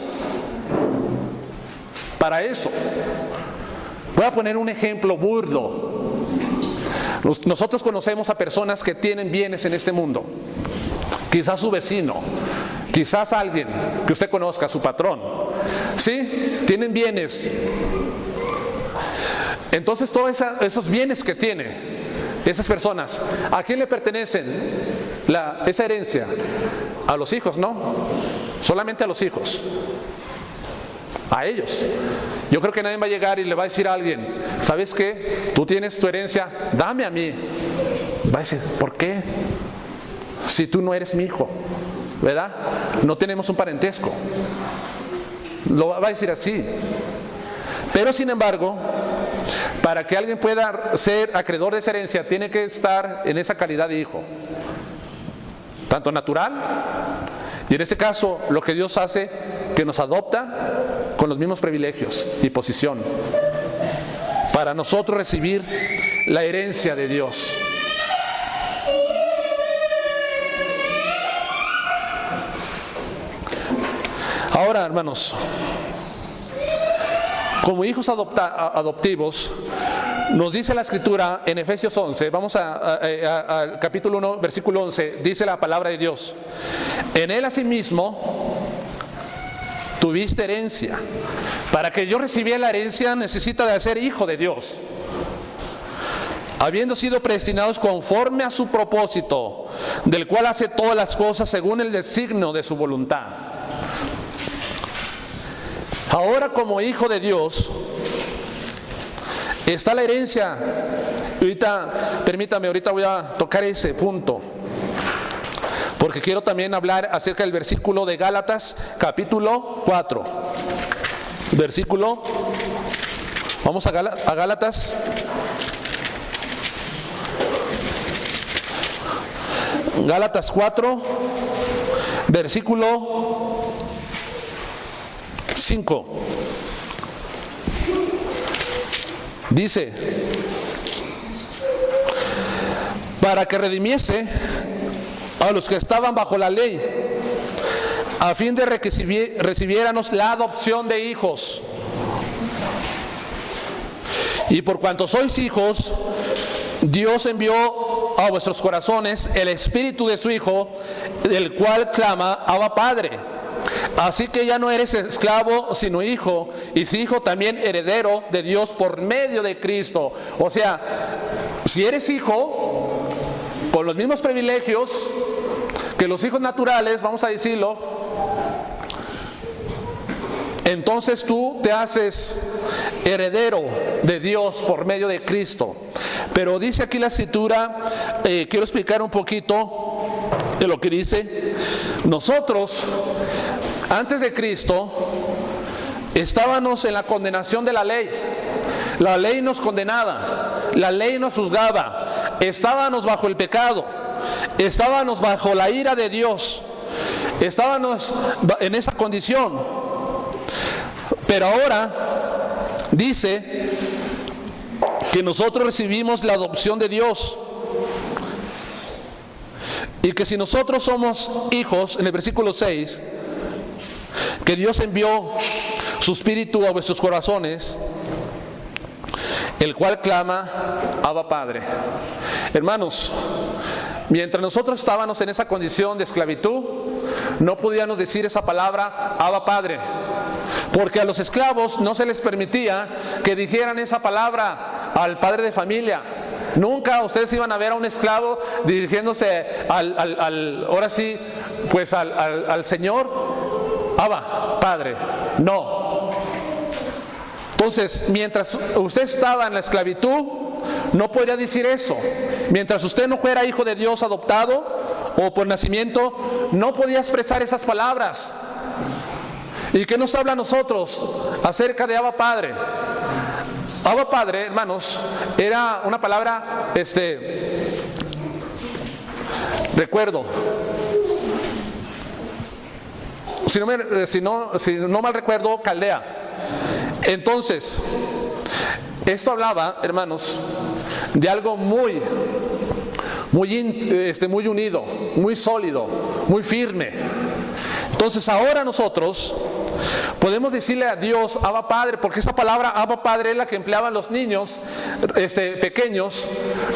Para eso, voy a poner un ejemplo burdo. Nosotros conocemos a personas que tienen bienes en este mundo. Quizás su vecino, quizás alguien que usted conozca, su patrón. ¿Sí? Tienen bienes. Entonces todos esos bienes que tiene esas personas, ¿a quién le pertenecen esa herencia? A los hijos, ¿no? Solamente a los hijos. A ellos. Yo creo que nadie va a llegar y le va a decir a alguien, ¿sabes qué? Tú tienes tu herencia, dame a mí. Va a decir, ¿por qué? Si tú no eres mi hijo, ¿verdad? No tenemos un parentesco. Lo va a decir así. Pero sin embargo, para que alguien pueda ser acreedor de esa herencia, tiene que estar en esa calidad de hijo, tanto natural, y en este caso lo que Dios hace, que nos adopta con los mismos privilegios y posición, para nosotros recibir la herencia de Dios. Ahora, hermanos, como hijos adoptivos, nos dice la Escritura en Efesios 11, vamos al capítulo 1, versículo 11, dice la palabra de Dios: en él asimismo tuviste herencia. Para que yo recibiera la herencia necesita de ser hijo de Dios, habiendo sido predestinados conforme a su propósito, del cual hace todas las cosas según el designio de su voluntad. Ahora, como hijo de Dios, está la herencia. Ahorita voy a tocar ese punto, porque quiero también hablar acerca del versículo de Gálatas, capítulo 4. Vamos a Gálatas. Gálatas 4, versículo 5. Dice: para que redimiese a los que estaban bajo la ley, a fin de que recibiéramos la adopción de hijos. Y por cuanto sois hijos, Dios envió a vuestros corazones el Espíritu de su Hijo, el cual clama: Abba, Padre. Así que ya no eres esclavo, sino hijo, y si hijo, también heredero de Dios por medio de Cristo. O sea, si eres hijo, con los mismos privilegios que los hijos naturales, vamos a decirlo, entonces tú te haces heredero de Dios por medio de Cristo. Pero dice aquí la Escritura, quiero explicar un poquito de lo que dice. Nosotros, antes de Cristo, estábamos en la condenación de la ley. La ley nos condenaba, la ley nos juzgaba, estábamos bajo el pecado, estábamos bajo la ira de Dios, estábamos en esa condición. Pero ahora dice que nosotros recibimos la adopción de Dios, y que si nosotros somos hijos, en el versículo 6, que Dios envió su Espíritu a vuestros corazones, el cual clama, Abba Padre. Hermanos, mientras nosotros estábamos en esa condición de esclavitud, no podíamos decir esa palabra, Abba Padre, porque a los esclavos no se les permitía que dijeran esa palabra al padre de familia. Nunca ustedes iban a ver a un esclavo dirigiéndose ahora sí, pues al Señor, Abba Padre. No. Entonces, mientras usted estaba en la esclavitud, no podía decir eso. Mientras usted no fuera hijo de Dios adoptado o por nacimiento, no podía expresar esas palabras. ¿Y qué nos habla a nosotros acerca de Abba Padre? Abba Padre, hermanos, era una palabra, recuerdo. Si no mal recuerdo, caldea. Entonces, esto hablaba, hermanos, de algo muy unido, muy sólido, muy firme. Entonces ahora nosotros podemos decirle a Dios, Abba Padre, porque esa palabra Abba Padre es la que empleaban los niños pequeños,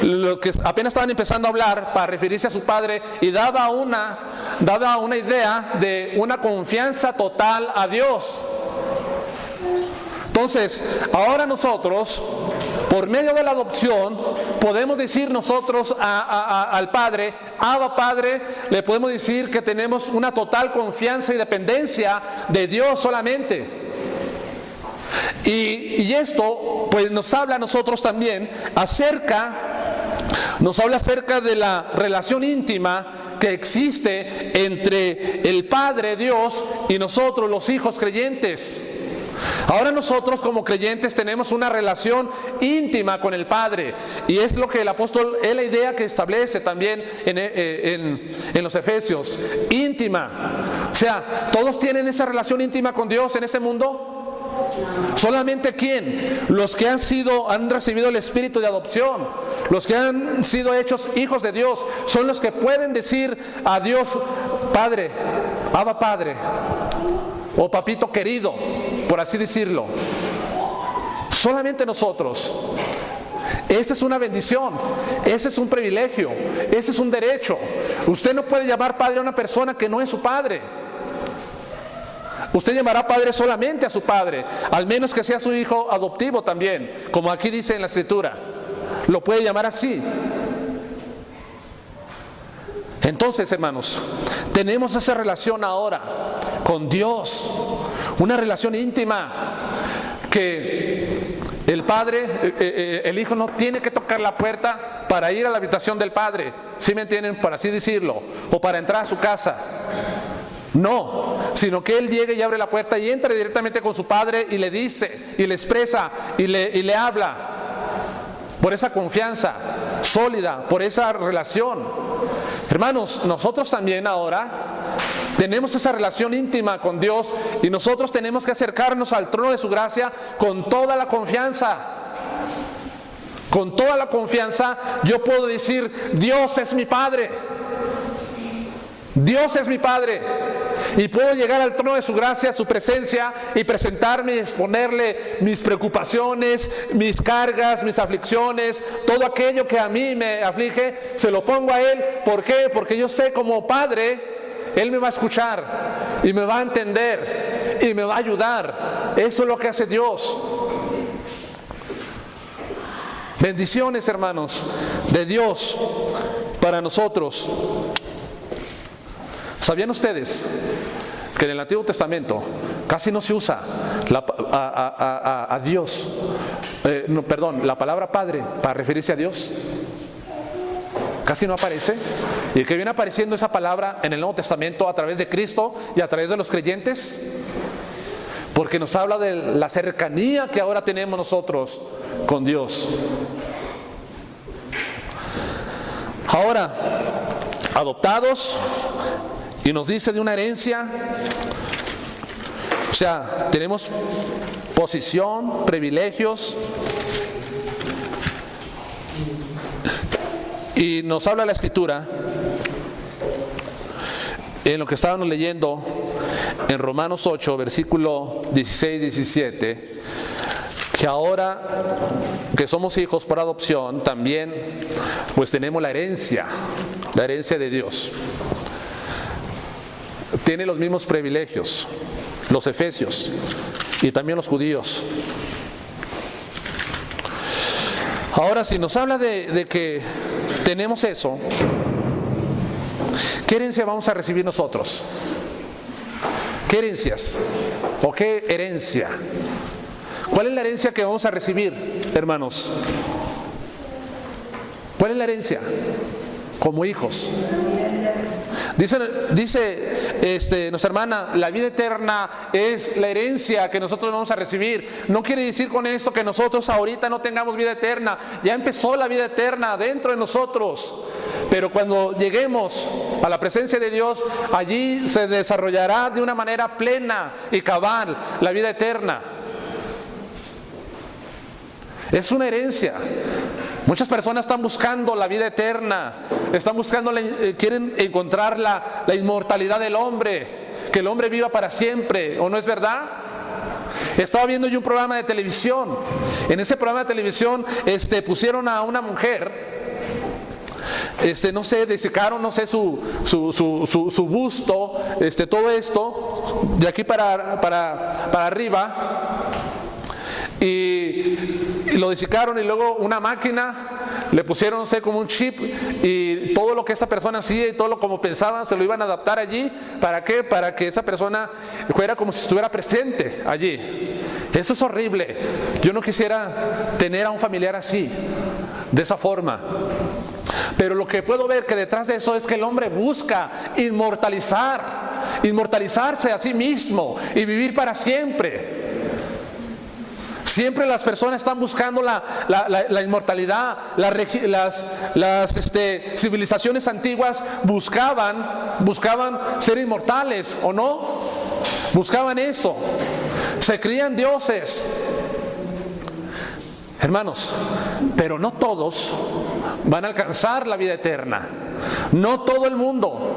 los que apenas estaban empezando a hablar para referirse a su padre, y daba una idea de una confianza total a Dios. Entonces, ahora nosotros, por medio de la adopción, podemos decir nosotros al Padre, Abba Padre, le podemos decir que tenemos una total confianza y dependencia de Dios solamente. Y esto, pues nos habla a nosotros también acerca de la relación íntima que existe entre el Padre Dios y nosotros los hijos creyentes. Ahora nosotros como creyentes tenemos una relación íntima con el Padre, y es lo que el apóstol, es la idea que establece también en los Efesios, íntima. O sea, ¿todos tienen esa relación íntima con Dios en ese mundo? ¿Solamente quién? Los que han recibido el espíritu de adopción, los que han sido hechos hijos de Dios, son los que pueden decir a Dios, Padre, Abba Padre, o papito querido, por así decirlo. Solamente nosotros. Esta es una bendición, ese es un privilegio, ese es un derecho. Usted no puede llamar padre a una persona que no es su padre. Usted llamará padre solamente a su padre, al menos que sea su hijo adoptivo también, como aquí dice en la Escritura. Lo puede llamar así. Entonces, hermanos, tenemos esa relación ahora con Dios, una relación íntima, que el Padre, el Hijo no tiene que tocar la puerta para ir a la habitación del Padre, ¿sí me entienden? Por así decirlo, o para entrar a su casa. No, sino que Él llegue y abre la puerta y entra directamente con su Padre y le dice, y le expresa, y le habla. Por esa confianza sólida, por esa relación. Hermanos, nosotros también ahora tenemos esa relación íntima con Dios, y nosotros tenemos que acercarnos al trono de su gracia con toda la confianza. Con toda la confianza yo puedo decir, Dios es mi Padre. Dios es mi Padre. Y puedo llegar al trono de su gracia, su presencia, y presentarme y exponerle mis preocupaciones, mis cargas, mis aflicciones, todo aquello que a mí me aflige, se lo pongo a Él. ¿Por qué? Porque yo sé como Padre, Él me va a escuchar y me va a entender y me va a ayudar. Eso es lo que hace Dios. Bendiciones, hermanos, de Dios para nosotros. ¿Sabían ustedes que en el Antiguo Testamento casi no se usa a Dios, la palabra Padre para referirse a Dios? casi no aparece, y que viene apareciendo esa palabra en el Nuevo Testamento a través de Cristo y a través de los creyentes, porque nos habla de la cercanía que ahora tenemos nosotros con Dios. Ahora, adoptados, y nos dice de una herencia, o sea, tenemos posición, privilegios, y nos habla la Escritura en lo que estábamos leyendo en Romanos 8, versículo 16-17, que ahora que somos hijos por adopción, también pues tenemos la herencia de Dios. Tiene los mismos privilegios los efesios y también los judíos. Ahora, si nos habla de que tenemos eso, ¿qué herencia vamos a recibir nosotros? ¿Qué herencias? ¿O qué herencia? ¿Cuál es la herencia que vamos a recibir, hermanos? ¿Cuál es la herencia? Como hijos. Dice nuestra hermana, la vida eterna es la herencia que nosotros vamos a recibir. No quiere decir con esto que nosotros ahorita no tengamos vida eterna. Ya empezó la vida eterna dentro de nosotros. Pero cuando lleguemos a la presencia de Dios, allí se desarrollará de una manera plena y cabal la vida eterna. Es una herencia. Muchas personas están buscando la vida eterna, quieren encontrar la inmortalidad del hombre, que el hombre viva para siempre, ¿o no es verdad? Estaba viendo yo un programa de televisión. En ese programa de televisión pusieron a una mujer, no sé, desecaron, no sé, su busto, todo esto, de aquí para arriba. Y lo desicaron, y luego una máquina, le pusieron, no sé, como un chip, y todo lo que esa persona hacía y todo lo como pensaba se lo iban a adaptar allí. ¿Para qué? Para que esa persona fuera como si estuviera presente allí. Eso es horrible. Yo no quisiera tener a un familiar así, de esa forma. Pero lo que puedo ver que detrás de eso es que el hombre busca inmortalizarse a sí mismo y vivir para siempre. Siempre las personas están buscando la inmortalidad. Las civilizaciones antiguas buscaban ser inmortales, ¿o no? Buscaban eso. Se creían dioses. Hermanos, pero no todos van a alcanzar la vida eterna. No todo el mundo.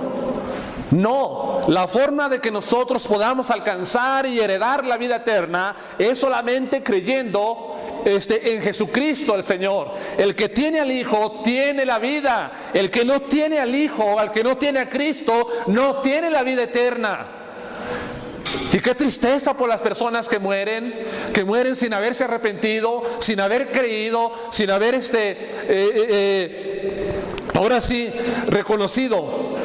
No, la forma de que nosotros podamos alcanzar y heredar la vida eterna es solamente creyendo en Jesucristo el Señor. El que tiene al Hijo tiene la vida. El que no tiene al Hijo, al que no tiene a Cristo, no tiene la vida eterna. Y qué tristeza por las personas que mueren sin haberse arrepentido, sin haber creído, sin haber ahora sí reconocido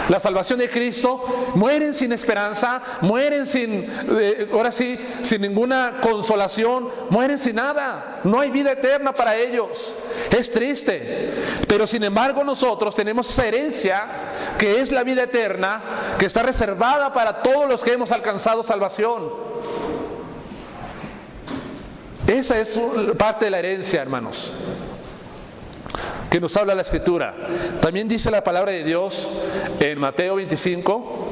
la salvación de Cristo. Mueren sin esperanza, mueren sin ninguna consolación, mueren sin nada. No hay vida eterna para ellos. Es triste, pero sin embargo nosotros tenemos esa herencia que es la vida eterna, que está reservada para todos los que hemos alcanzado salvación. Esa es parte de la herencia, hermanos, que nos habla la Escritura. También dice la palabra de Dios en Mateo 25,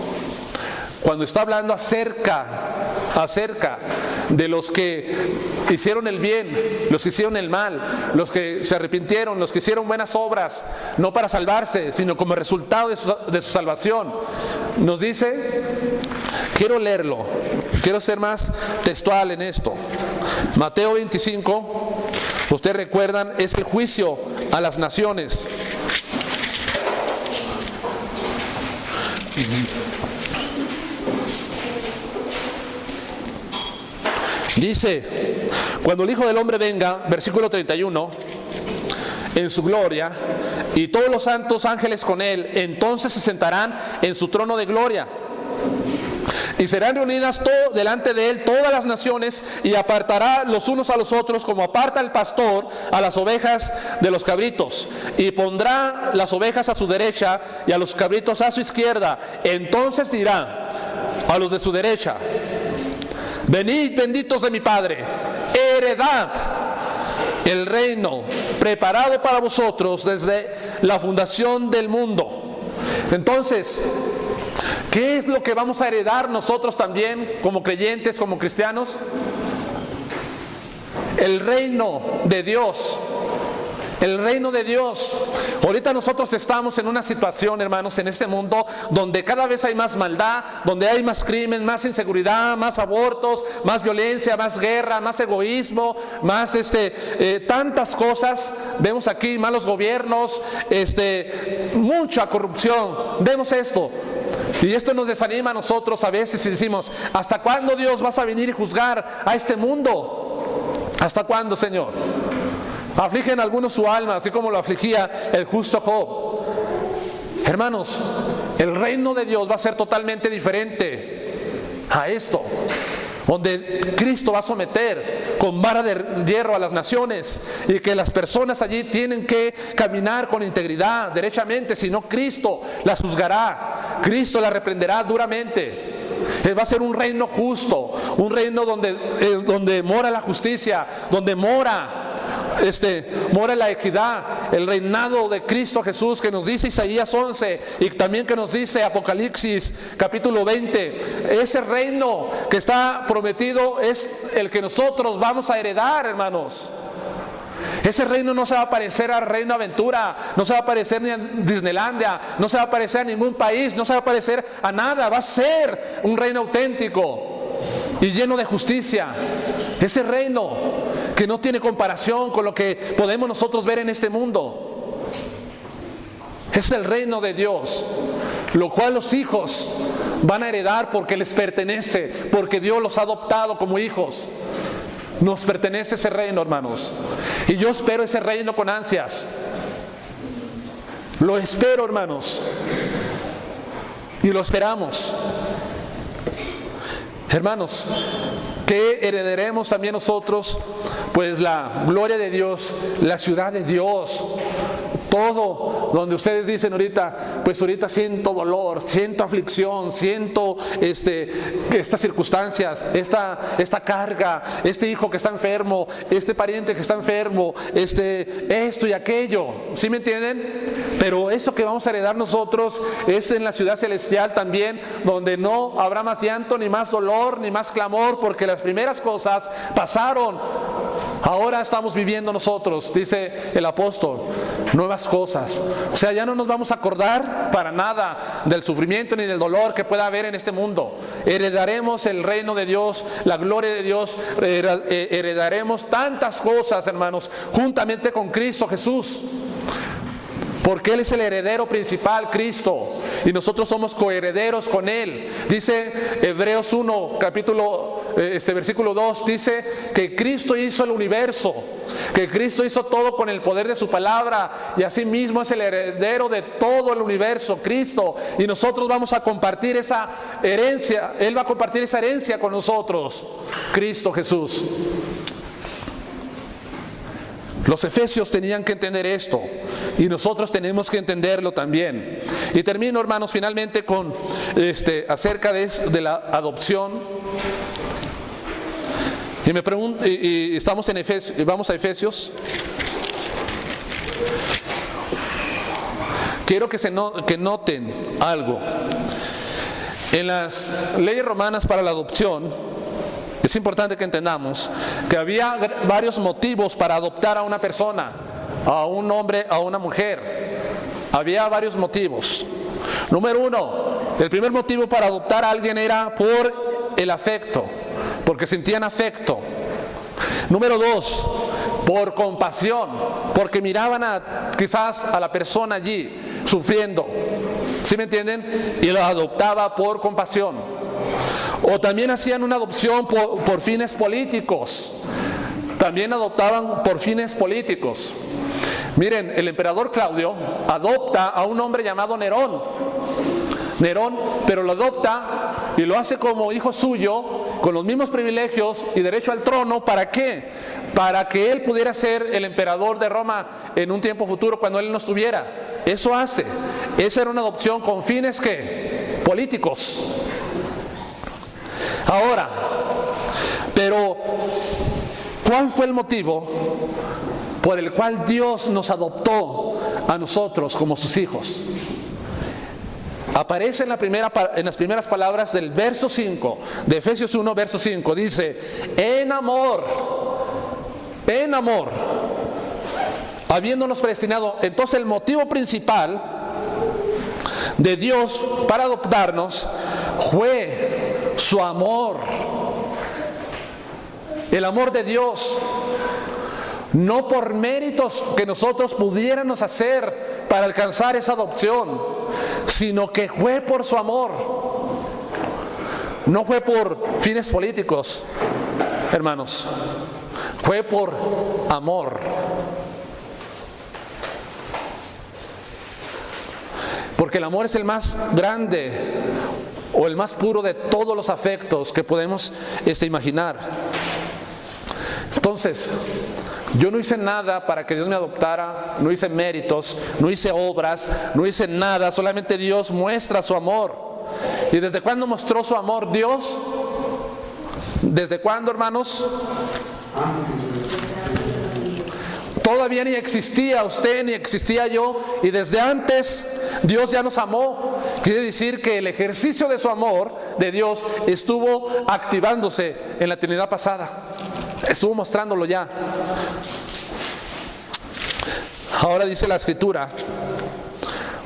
cuando está hablando acerca de los que hicieron el bien, los que hicieron el mal, los que se arrepintieron, los que hicieron buenas obras, no para salvarse, sino como resultado de su salvación. Nos dice, quiero leerlo, quiero ser más textual en esto. Mateo 25, ustedes recuerdan, es el juicio a las naciones. Dice, cuando el Hijo del Hombre venga, versículo 31, en su gloria, y todos los santos ángeles con él, entonces se sentarán en su trono de gloria. Y serán reunidas delante de él todas las naciones, y apartará los unos a los otros, como aparta el pastor a las ovejas de los cabritos, y pondrá las ovejas a su derecha y a los cabritos a su izquierda. Entonces dirá a los de su derecha: venid, benditos de mi Padre, heredad el reino preparado para vosotros desde la fundación del mundo. Entonces, ¿qué es lo que vamos a heredar nosotros también como creyentes, como cristianos? El reino de Dios. El reino de Dios. Ahorita nosotros estamos en una situación, hermanos, en este mundo donde cada vez hay más maldad, donde hay más crimen, más inseguridad, más abortos, más violencia, más guerra, más egoísmo, más tantas cosas. Vemos aquí malos gobiernos, mucha corrupción. Vemos esto. Y esto nos desanima a nosotros a veces y decimos: ¿hasta cuándo, Dios, vas a venir y juzgar a este mundo? ¿Hasta cuándo, Señor? Afligen algunos su alma, así como lo afligía el justo Job. Hermanos, el reino de Dios va a ser totalmente diferente a esto, donde Cristo va a someter con vara de hierro a las naciones, y que las personas allí tienen que caminar con integridad, derechamente, si no Cristo las juzgará, Cristo las reprenderá duramente. Va a ser un reino justo, un reino donde mora la justicia, donde mora la equidad, el reinado de Cristo Jesús, que nos dice Isaías 11 y también que nos dice Apocalipsis capítulo 20. Ese reino que está prometido es el que nosotros vamos a heredar, hermanos. Ese reino no se va a parecer al Reino Aventura, no se va a parecer ni a Disneylandia, no se va a parecer a ningún país, no se va a parecer a nada. Va a ser un reino auténtico y lleno de justicia. Ese reino que no tiene comparación con lo que podemos nosotros ver en este mundo. Es el reino de Dios, lo cual los hijos van a heredar porque les pertenece, porque Dios los ha adoptado como hijos. Nos pertenece ese reino, hermanos. Y yo espero ese reino con ansias. Lo espero, hermanos. Y lo esperamos. Hermanos, ¿qué heredaremos también nosotros? Pues la gloria de Dios, la ciudad de Dios. Todo donde ustedes dicen ahorita, pues ahorita siento dolor, siento aflicción, siento estas circunstancias, esta carga, este hijo que está enfermo, este pariente que está enfermo, esto y aquello, ¿sí me entienden? Pero eso que vamos a heredar nosotros es en la ciudad celestial también, donde no habrá más llanto, ni más dolor, ni más clamor, porque las primeras cosas pasaron. Ahora estamos viviendo nosotros, dice el apóstol, nuevas cosas. O sea, ya no nos vamos a acordar para nada del sufrimiento ni del dolor que pueda haber en este mundo. Heredaremos el reino de Dios, la gloria de Dios, heredaremos tantas cosas, hermanos, juntamente con Cristo Jesús. Porque Él es el heredero principal, Cristo, y nosotros somos coherederos con Él. Dice Hebreos 1, versículo 2, dice que Cristo hizo el universo, que Cristo hizo todo con el poder de su palabra, y así mismo es el heredero de todo el universo, Cristo, y nosotros vamos a compartir esa herencia. Él va a compartir esa herencia con nosotros, Cristo Jesús. Los efesios tenían que entender esto, y nosotros tenemos que entenderlo también. Y termino, hermanos, finalmente con acerca de la adopción. Y me pregunto, y estamos en Efesios, vamos a Efesios. Quiero que noten algo. En las leyes romanas para la adopción, es importante que entendamos que había varios motivos para adoptar a una persona, a un hombre, a una mujer. Había varios motivos. Número uno, el primer motivo para adoptar a alguien era por el afecto, porque sentían afecto. Número dos, por compasión, porque miraban quizás a la persona allí sufriendo, ¿sí me entienden? Y la adoptaba por compasión. O también hacían una adopción por fines políticos. También adoptaban por fines políticos. Miren, el emperador Claudio adopta a un hombre llamado Nerón, pero lo adopta y lo hace como hijo suyo, con los mismos privilegios y derecho al trono. ¿Para qué? Para que él pudiera ser el emperador de Roma en un tiempo futuro cuando él no estuviera. Eso hace. Esa era una adopción con fines ¿qué? Políticos. Ahora, pero ¿cuál fue el motivo por el cual Dios nos adoptó a nosotros como sus hijos? Aparece en las primeras palabras del verso 5 de Efesios 1, verso 5. Dice: en amor, habiéndonos predestinado. Entonces el motivo principal de Dios para adoptarnos fue su amor. El amor de Dios, no por méritos que nosotros pudiéramos hacer para alcanzar esa adopción, sino que fue por su amor. No fue por fines políticos, hermanos, fue por amor. Porque el amor es el más grande o el más puro de todos los afectos que podemos imaginar. Entonces, yo no hice nada para que Dios me adoptara, no hice méritos, no hice obras, no hice nada, solamente Dios muestra su amor. ¿Y desde cuándo mostró su amor Dios? ¿Desde cuándo, hermanos? Todavía ni existía usted, ni existía yo, y desde antes Dios ya nos amó. Quiere decir que el ejercicio de su amor de Dios estuvo activándose en la eternidad pasada. Estuvo mostrándolo ya. Ahora dice la Escritura: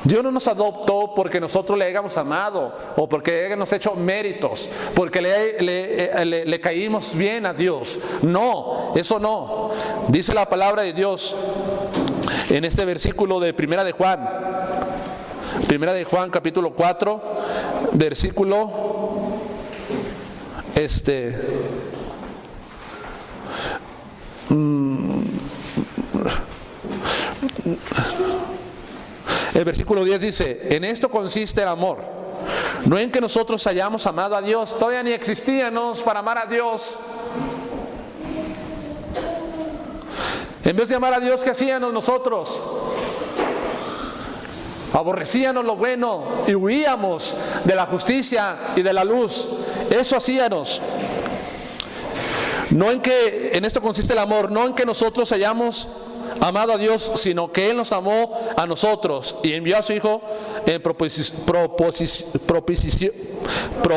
Dios no nos adoptó porque nosotros le hayamos amado o porque hayamos hecho méritos, porque le caímos bien a Dios. No, eso no. Dice la palabra de Dios en este versículo de Primera de Juan capítulo 4, versículo el versículo 10 dice: en esto consiste el amor, no en que nosotros hayamos amado a Dios. Todavía ni existíamos para amar a Dios. En vez de amar a Dios, ¿qué hacíamos nosotros? Aborrecíamos lo bueno y huíamos de la justicia y de la luz. Eso hacíamos. No en que, en esto consiste el amor, no en que nosotros hayamos amado a Dios, sino que Él nos amó a nosotros y envió a su Hijo en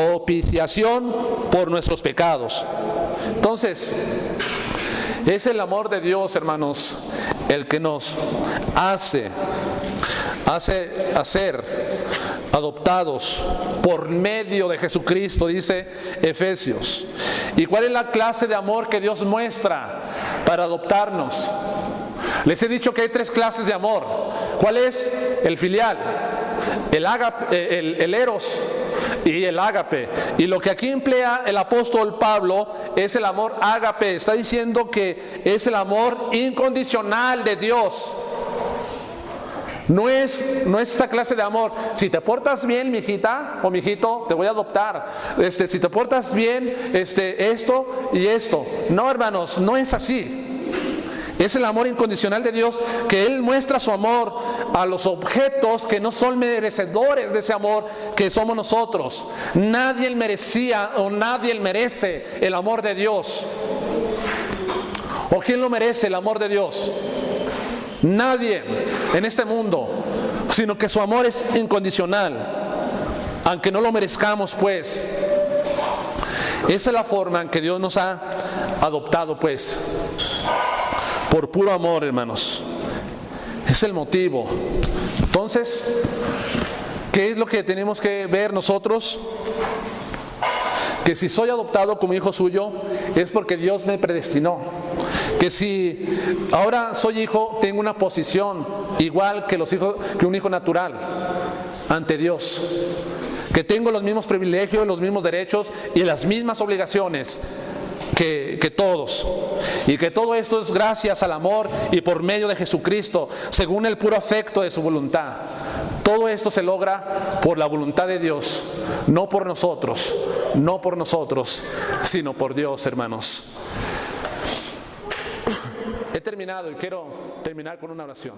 propiciación por nuestros pecados. Entonces, es el amor de Dios, hermanos, el que nos hace ser adoptados por medio de Jesucristo, dice Efesios. ¿Y cuál es la clase de amor que Dios muestra para adoptarnos? Les he dicho que hay 3 clases de amor. ¿Cuál es? El filial, el eros y el ágape. Y lo que aquí emplea el apóstol Pablo es el amor ágape. Está diciendo que es el amor incondicional de Dios. No es esa clase de amor: si te portas bien, mijita o mijito, te voy a adoptar. Si te portas bien, esto y esto. No, hermanos, no es así. Es el amor incondicional de Dios, que Él muestra su amor a los objetos que no son merecedores de ese amor que somos nosotros. Nadie merecía o nadie merece el amor de Dios. ¿O quién lo merece, el amor de Dios? Nadie en este mundo, sino que su amor es incondicional, aunque no lo merezcamos, pues. Esa es la forma en que Dios nos ha adoptado, pues, por puro amor, hermanos. Es el motivo. Entonces, ¿qué es lo que tenemos que ver nosotros? Que si soy adoptado como hijo suyo, es porque Dios me predestinó. Que si ahora soy hijo, tengo una posición igual que un hijo natural ante Dios. Que tengo los mismos privilegios, los mismos derechos y las mismas obligaciones que todos. Y que todo esto es gracias al amor y por medio de Jesucristo, según el puro afecto de su voluntad. todo esto se logra por la voluntad de Dios, no por nosotros, sino por Dios, hermanos. He terminado y quiero terminar con una oración.